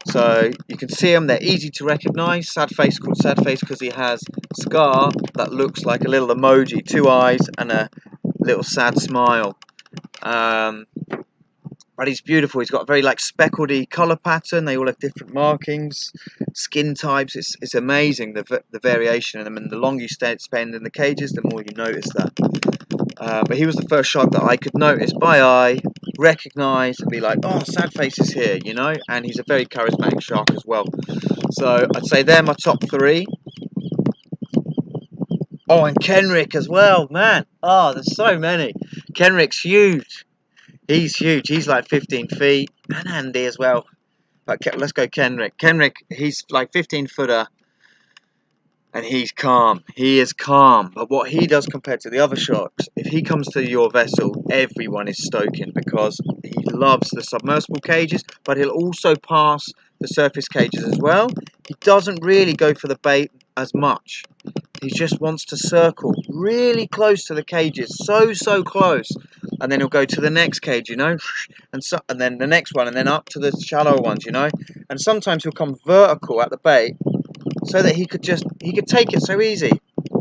So you can see them. They're easy to recognise. Sad face, called sad face because he has a scar that looks like a little emoji, 2 eyes and a little sad smile. But he's beautiful. He's got a very like speckledy colour pattern. They all have different markings, skin types. It's amazing the variation in them. And the longer you spend in the cages, the more you notice that. But he was the first shark that I could notice by eye, recognise, and be like, oh, sad face is here, you know. And he's a very charismatic shark as well. So I'd say they're my top 3. Oh, and Kenrick as well, man. Oh, there's so many. Kenrick's huge. He's huge. He's like 15 feet. And Andy as well. But let's go Kenrick. Kenrick, he's like 15-footer. And he's calm. He is calm. But what he does compared to the other sharks, if he comes to your vessel, everyone is stoking because he loves the submersible cages, but he'll also pass the surface cages as well. He doesn't really go for the bait as much. He just wants to circle really close to the cages, so close, and then he'll go to the next cage, you know, and then the next one, and then up to the shallow ones, you know. And sometimes he'll come vertical at the bait, so that he could take it so easy,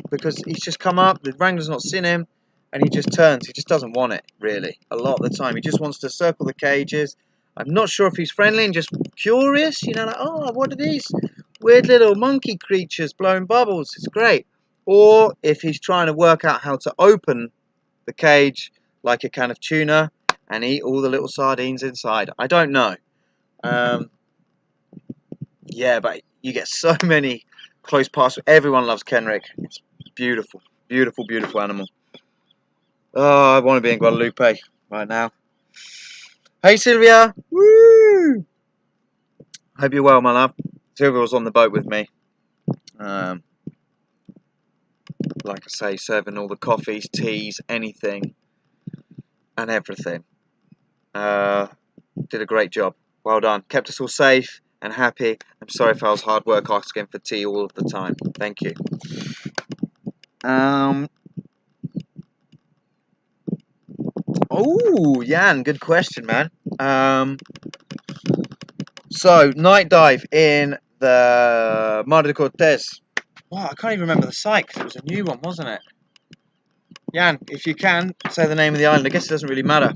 because he's just come up, the wrangler's not seen him, and he just turns. He just doesn't want it, really, a lot of the time. He just wants to circle the cages. I'm not sure if he's friendly and just curious, you know, like, oh, what are these weird little monkey creatures blowing bubbles? It's great. Or if he's trying to work out how to open the cage like a can of tuna and eat all the little sardines inside. I don't know. Yeah, but you get so many close passes. Everyone loves Kenrick. It's beautiful, beautiful, beautiful animal. Oh, I want to be in Guadalupe right now. Hey, Sylvia. Woo! Hope you're well, my love. Sylvia was on the boat with me. Like I say, serving all the coffees, teas, anything and everything. Did a great job. Well done. Kept us all safe and happy. I'm sorry if I was hard work asking for tea all of the time. Thank you. Oh, Jan, good question, man. So, night dive in the Mar de Cortez. I can't even remember the site because it was a new one, wasn't it? Jan, if you can, say the name of the island. I guess it doesn't really matter.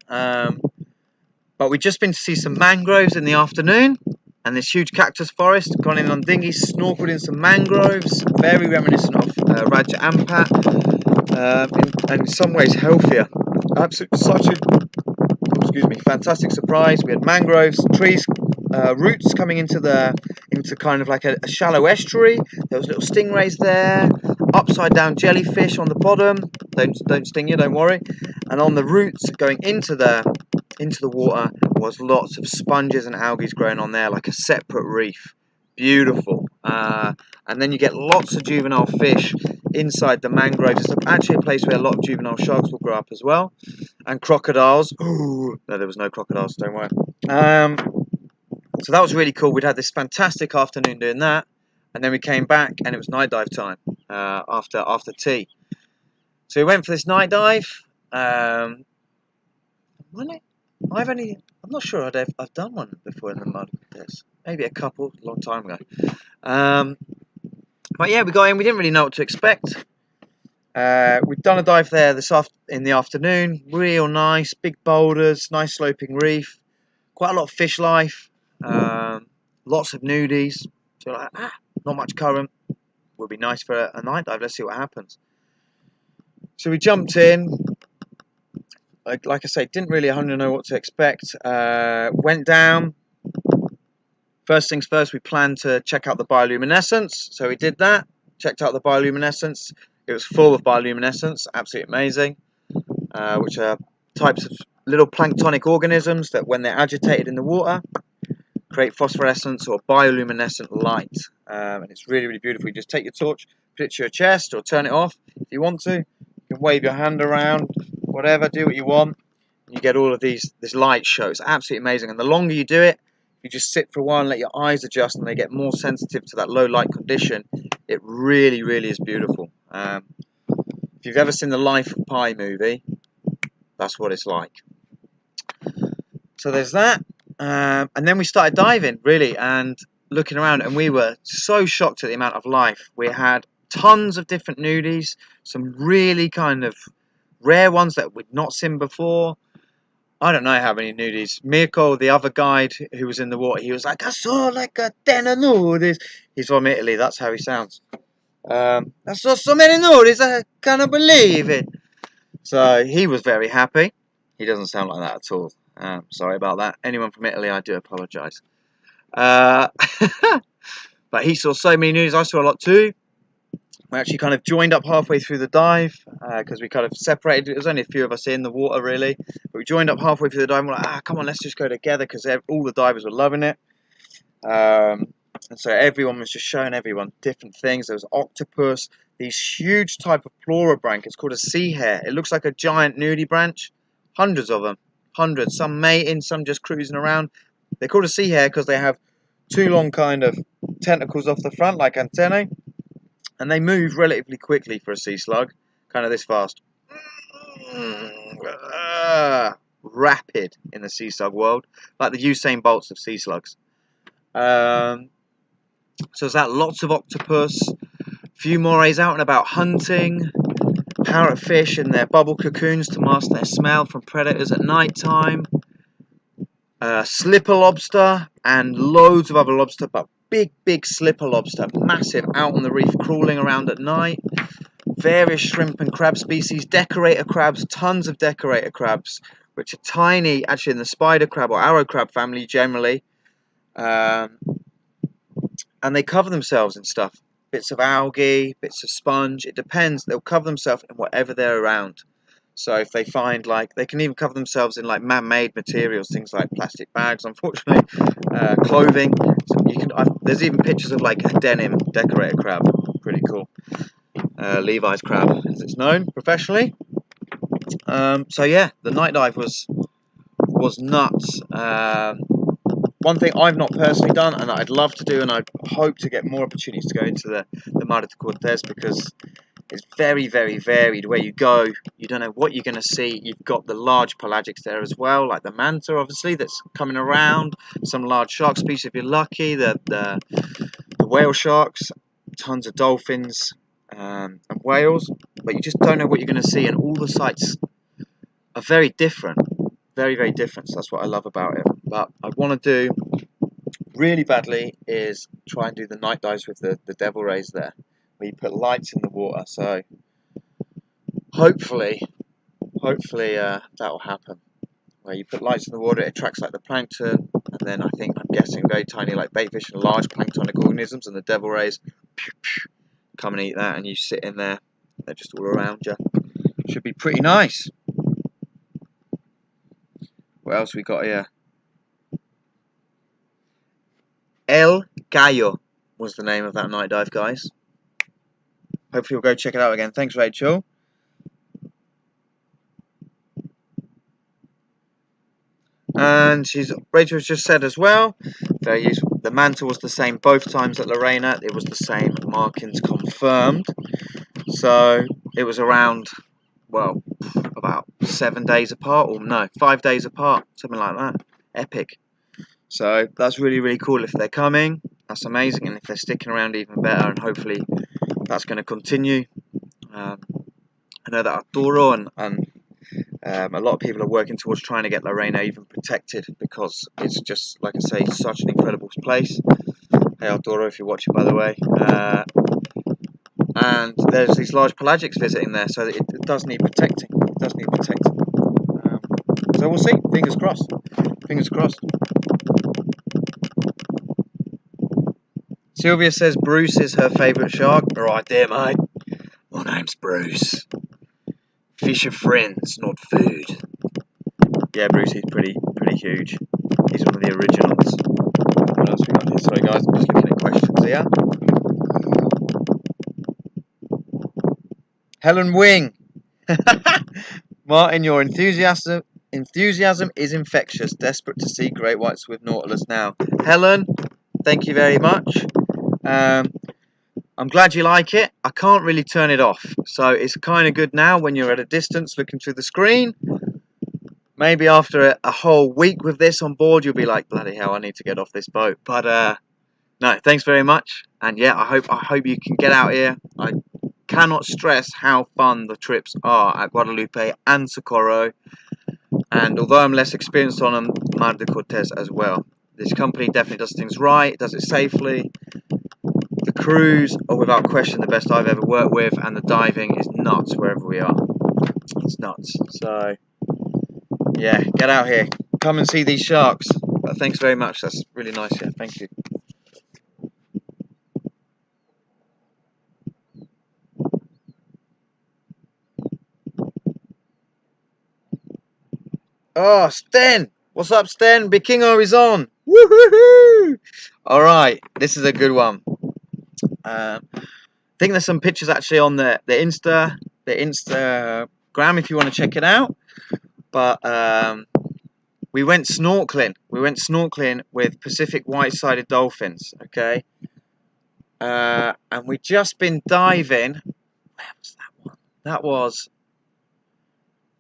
But we'd just been to see some mangroves in the afternoon, and this huge cactus forest. Gone in on dinghies, snorkeled in some mangroves, very reminiscent of Raja Ampat, and in some ways healthier. Absolutely such a, excuse me, fantastic surprise. We had mangroves, trees, roots coming into kind of like a shallow estuary. There was little stingrays there, upside down jellyfish on the bottom. Don't sting you, don't worry. And on the roots going into the water was lots of sponges and algae growing on there, like a separate reef. Beautiful. And then you get lots of juvenile fish inside the mangroves. It's actually a place where a lot of juvenile sharks will grow up as well, and crocodiles. Ooh, no, there was no crocodiles, don't worry. So that was really cool. We'd had this fantastic afternoon doing that, and then we came back and it was night dive time after tea. So we went for this night dive. I'm not sure I've done one before in the mud with this. Maybe a couple, a long time ago. But yeah, we got in. We didn't really know what to expect. We'd done a dive there in the afternoon. Real nice, big boulders, nice sloping reef. Quite a lot of fish life. Lots of nudies. So like, not much current. Would be nice for a night dive. Let's see what happens. So we jumped in. Like I say, didn't really know what to expect. Went down. First things first, we planned to check out the bioluminescence. So we did that. Checked out the bioluminescence. It was full of bioluminescence. Absolutely amazing. Which are types of little planktonic organisms that, when they're agitated in the water, create phosphorescence or bioluminescent light. And it's really, really beautiful. You just take your torch, put it to your chest, or turn it off if you want to. You can wave your hand around, whatever, do what you want. You get all of this light show. It's absolutely amazing. And the longer you do it, you just sit for a while and let your eyes adjust, and they get more sensitive to that low light condition. It really, really is beautiful. If you've ever seen the Life of Pi movie, that's what it's like. So there's that. And then we started diving, really, and looking around, and we were so shocked at the amount of life. We had tons of different nudies, some really kind of rare ones that we'd not seen before. I don't know how many nudies. Mirko, the other guide who was in the water, he was like, I saw like a 10 of nudies. He's from Italy, that's how he sounds. I saw so many nudies, I cannot believe it. So he was very happy. He doesn't sound like that at all. Sorry about that. Anyone from Italy, I do apologise. But he saw so many nudies, I saw a lot too. We actually kind of joined up halfway through the dive because we kind of separated. There was only a few of us in the water, really. But we joined up halfway through the dive and we're like, come on, let's just go together, because all the divers were loving it. And so everyone was just showing everyone different things. There was octopus, these huge type of pluribranch. It's called a sea hare. It looks like a giant nudie branch. Hundreds of them. Hundreds. Some mating, some just cruising around. They're called a sea hare because they have two long kind of tentacles off the front, like antennae. And they move relatively quickly for a sea slug, kind of this fast. Rapid in the sea slug world, like the Usain Bolts of sea slugs. So there's that, lots of octopus, a few morays out and about hunting, parrotfish in their bubble cocoons to mask their smell from predators at night time, slipper lobster, and loads of other lobster, but big slipper lobster, massive, out on the reef, crawling around at night. Various shrimp and crab species, decorator crabs, tons of decorator crabs, which are tiny, actually in the spider crab or arrow crab family generally. And they cover themselves in stuff, bits of algae, bits of sponge, it depends. They'll cover themselves in whatever they're around. So if they find, like, they can even cover themselves in like man-made materials, things like plastic bags, unfortunately, clothing. So there's even pictures of like a denim decorator crab, pretty cool. Levi's crab, as it's known professionally. So yeah, the night dive was nuts. One thing I've not personally done, and I'd love to do, and I hope to get more opportunities to go into the Mar de Cortez, because it's very, very varied. Where you go, you don't know what you're going to see. You've got the large pelagics there as well, like the manta, obviously, that's coming around. Some large shark species, if you're lucky. The whale sharks. tons of dolphins and whales, but you just don't know what you're going to see, and all the sights are very different, very, very different. So that's what I love about it. But I want to do really badly is try and do the night dives with the devil rays there, where you put lights in the water. So hopefully that will happen. Where you put lights in the water, it attracts like the plankton, and then I'm guessing very tiny like baitfish and large planktonic organisms, and the devil rays come and eat that, and you sit in there, they're just all around you. Should be pretty nice. What else we got here? El Gallo was the name of that night dive, guys. Hopefully we'll go check it out again. Thanks, Rachel. And Rachel's just said as well, very useful. The manta was the same both times at Lorena. It was the same markings confirmed. So it was around, well, about 7 days apart, or no, 5 days apart, something like that. Epic. So that's really, really cool. If they're coming, that's amazing. And if they're sticking around, even better. And hopefully that's going to continue. I know that Arturo and a lot of people are working towards trying to get Lorena even protected, because it's just, like I say, such an incredible place. Hey Arturo, if you're watching, by the way. And there's these large pelagics visiting there, so it does need protecting. It does need protecting. So we'll see. Fingers crossed. Fingers crossed. Sylvia says Bruce is her favourite shark. Right there, mate. My name's Bruce. Fish are friends, not food. Yeah, Bruce, he's pretty huge. He's one of the originals. What else we got here? Sorry guys, I'm just looking at questions here. Helen Wing. Martin, your enthusiasm is infectious. Desperate to see great whites with Nautilus now. Helen, thank you very much. I'm glad you like it. I can't really turn it off, so it's kind of good now when you're at a distance looking through the screen. Maybe after a whole week with this on board, you'll be like, bloody hell, I need to get off this boat. But no, thanks very much. And yeah, I hope you can get out here. I cannot stress how fun the trips are at Guadalupe and Socorro. And although I'm less experienced on them, Mar de Cortez as well. This company definitely does things right, does it safely. The crews are without question the best I've ever worked with, and the diving is nuts wherever we are. It's nuts. So yeah, get out here. Come and see these sharks. But thanks very much. That's really nice. Yeah, thank you. Oh, Sten! What's up, Sten? Bikingo is on. Woohoo! All right, this is a good one. I think there's some pictures actually on the Instagram if you want to check it out. But we went snorkeling. We went snorkeling with Pacific white-sided dolphins. Okay, and we'd just been diving. Where was that one?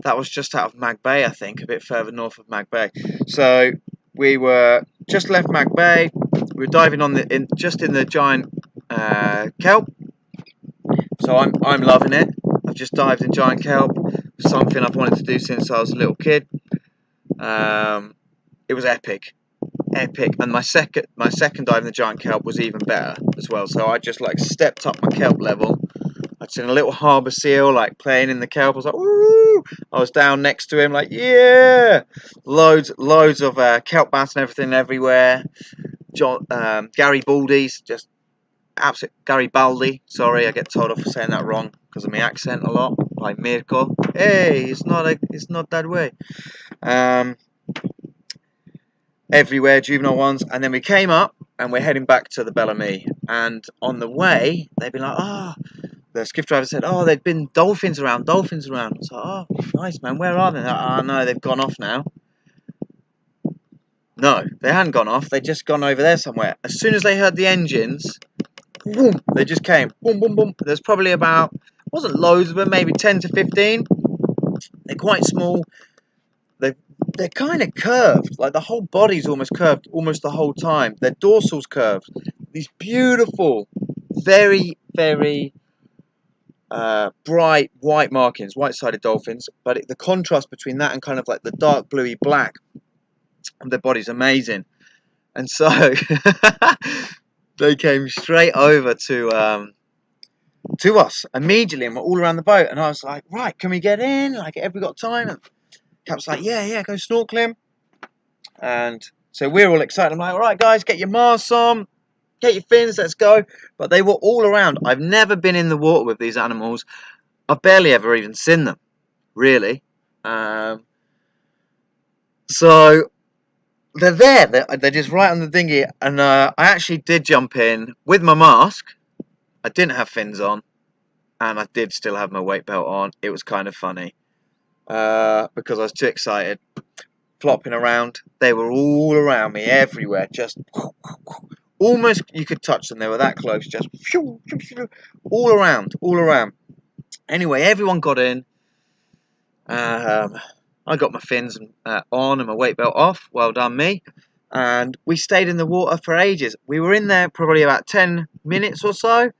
That was just out of Mag Bay, I think, a bit further north of Mag Bay. So we were just left Mag Bay. We were diving on just in the giant kelp. So I'm loving it. I've just dived in giant kelp. It's something I've wanted to do since I was a little kid. It was epic, and my second dive in the giant kelp was even better as well. So I just like stepped up my kelp level. I'd seen a little harbour seal like playing in the kelp. I was like, woo! I was down next to him like, yeah! Loads of kelp bass and everything everywhere. Gary Baldy's, just absolute Garibaldi. Sorry, I get told off for saying that wrong because of my accent a lot. By Mirko. Hey, it's not that way. Everywhere, juvenile ones, and then we came up and we're heading back to the Bellamy. And on the way, they'd been like, oh. The skiff driver said, oh, there'd been dolphins around. I was like, oh, nice, man. Where are they? Like, oh, no, they've gone off now. No, they hadn't gone off. They'd just gone over there somewhere. As soon as they heard the engines, boom, they just came. Boom, boom, boom. There's probably about, wasn't loads of them, maybe 10 to 15. They're quite small. They're kind of curved. Like, the whole body's almost curved almost the whole time. Their dorsal's curved. These beautiful, very, very bright white markings, white-sided dolphins, but the contrast between that and kind of like the dark bluey black of their body's amazing. And so they came straight over to us immediately, and we're all around the boat. And I was like, right, can we get in? Like, have we got time? And Cap's like, yeah, go snorkeling. And so we're all excited. I'm like, all right, guys, get your masks on, get your fins, let's go. But they were all around. I've never been in the water with these animals. I've barely ever even seen them, really. So they're there. They're just right on the dinghy. And I actually did jump in with my mask. I didn't have fins on. And I did still have my weight belt on. It was kind of funny. Because I was too excited. Flopping around. They were all around me, everywhere. Just almost you could touch them. They were that close. Just all around. Anyway, everyone got in. I got my fins on and my weight belt off. Well done, me. And we stayed in the water for ages. We were in there probably about 10 minutes or so.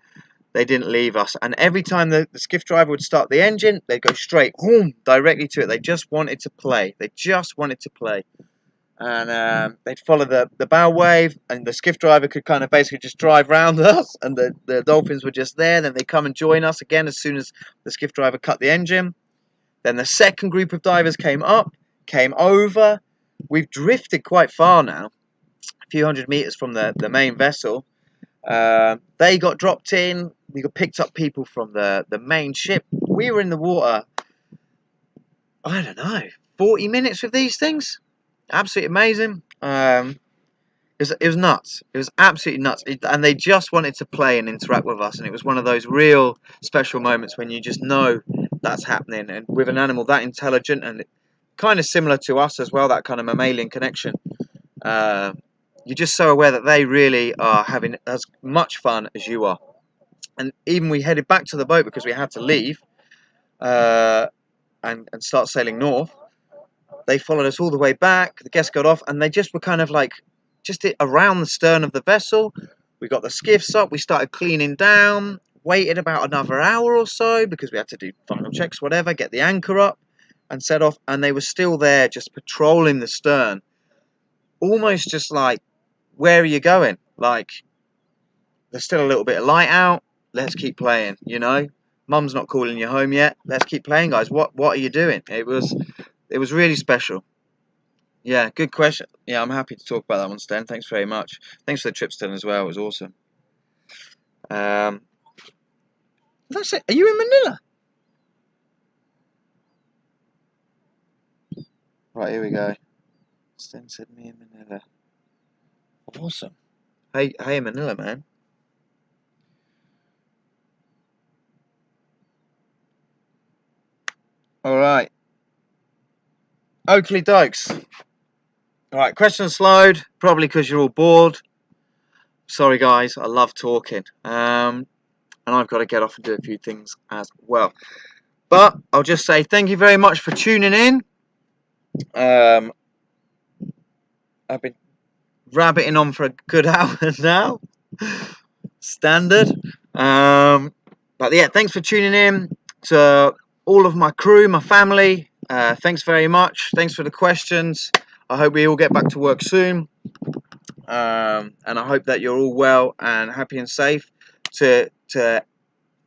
They didn't leave us. And every time the skiff driver would start the engine, they'd go straight, boom, directly to it. They just wanted to play. And they'd follow the bow wave, and the skiff driver could kind of basically just drive round us, and the dolphins were just there. Then they'd come and join us again as soon as the skiff driver cut the engine. Then the second group of divers came over. We've drifted quite far now, a few hundred meters from the main vessel. They got dropped in. We got picked up people from the main ship. We were in the water, I don't know, 40 minutes with these things. Absolutely amazing. It was nuts. It was absolutely nuts. And they just wanted to play and interact with us. And it was one of those real special moments when you just know that's happening. And with an animal that intelligent and kind of similar to us as well, that kind of mammalian connection, you're just so aware that they really are having as much fun as you are. And even we headed back to the boat because we had to leave and start sailing north. They followed us all the way back. The guests got off, and they just were kind of like just around the stern of the vessel. We got the skiffs up. We started cleaning down. Waited about another hour or so because we had to do final checks, whatever. Get the anchor up and set off. And they were still there, just patrolling the stern. Almost just like, where are you going? Like, there's still a little bit of light out. Let's keep playing, you know. Mum's not calling you home yet. Let's keep playing, guys. What are you doing? It was really special. Yeah, good question. Yeah, I'm happy to talk about that one, Sten. Thanks very much. Thanks for the trip, Sten, as well. It was awesome. That's it. Are you in Manila? Right, here we go. Sten said me in Manila. Awesome. Hey, Manila, man. All right. Oakley Dokes. Alright, questions slowed, probably because you're all bored. Sorry guys, I love talking. And I've got to get off and do a few things as well. But I'll just say thank you very much for tuning in. I've been rabbiting on for a good hour now. Standard. But yeah, thanks for tuning in. To all of my crew, my family, thanks very much. Thanks for the questions. I hope we all get back to work soon, and I hope that you're all well and happy and safe. To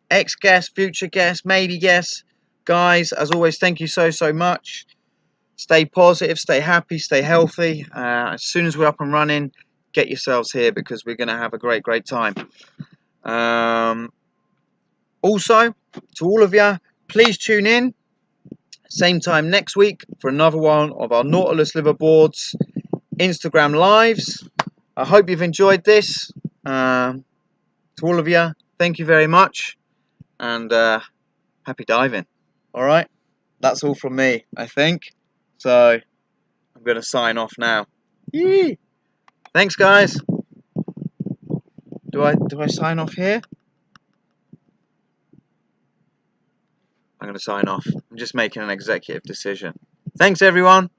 ex-guests, future guests, maybe guests, guys, as always, thank you so much. Stay positive, stay happy, stay healthy. As soon as we're up and running, get yourselves here because we're going to have a great time. Also, to all of you, please tune in. Same time next week for another one of our Nautilus Liverboards Instagram lives. I hope you've enjoyed this. To all of you, thank you very much, and happy diving. All right, that's all from me, I think. So I'm going to sign off now. Yee! Thanks, guys. Do I sign off here? I'm going to sign off. I'm just making an executive decision. Thanks, everyone.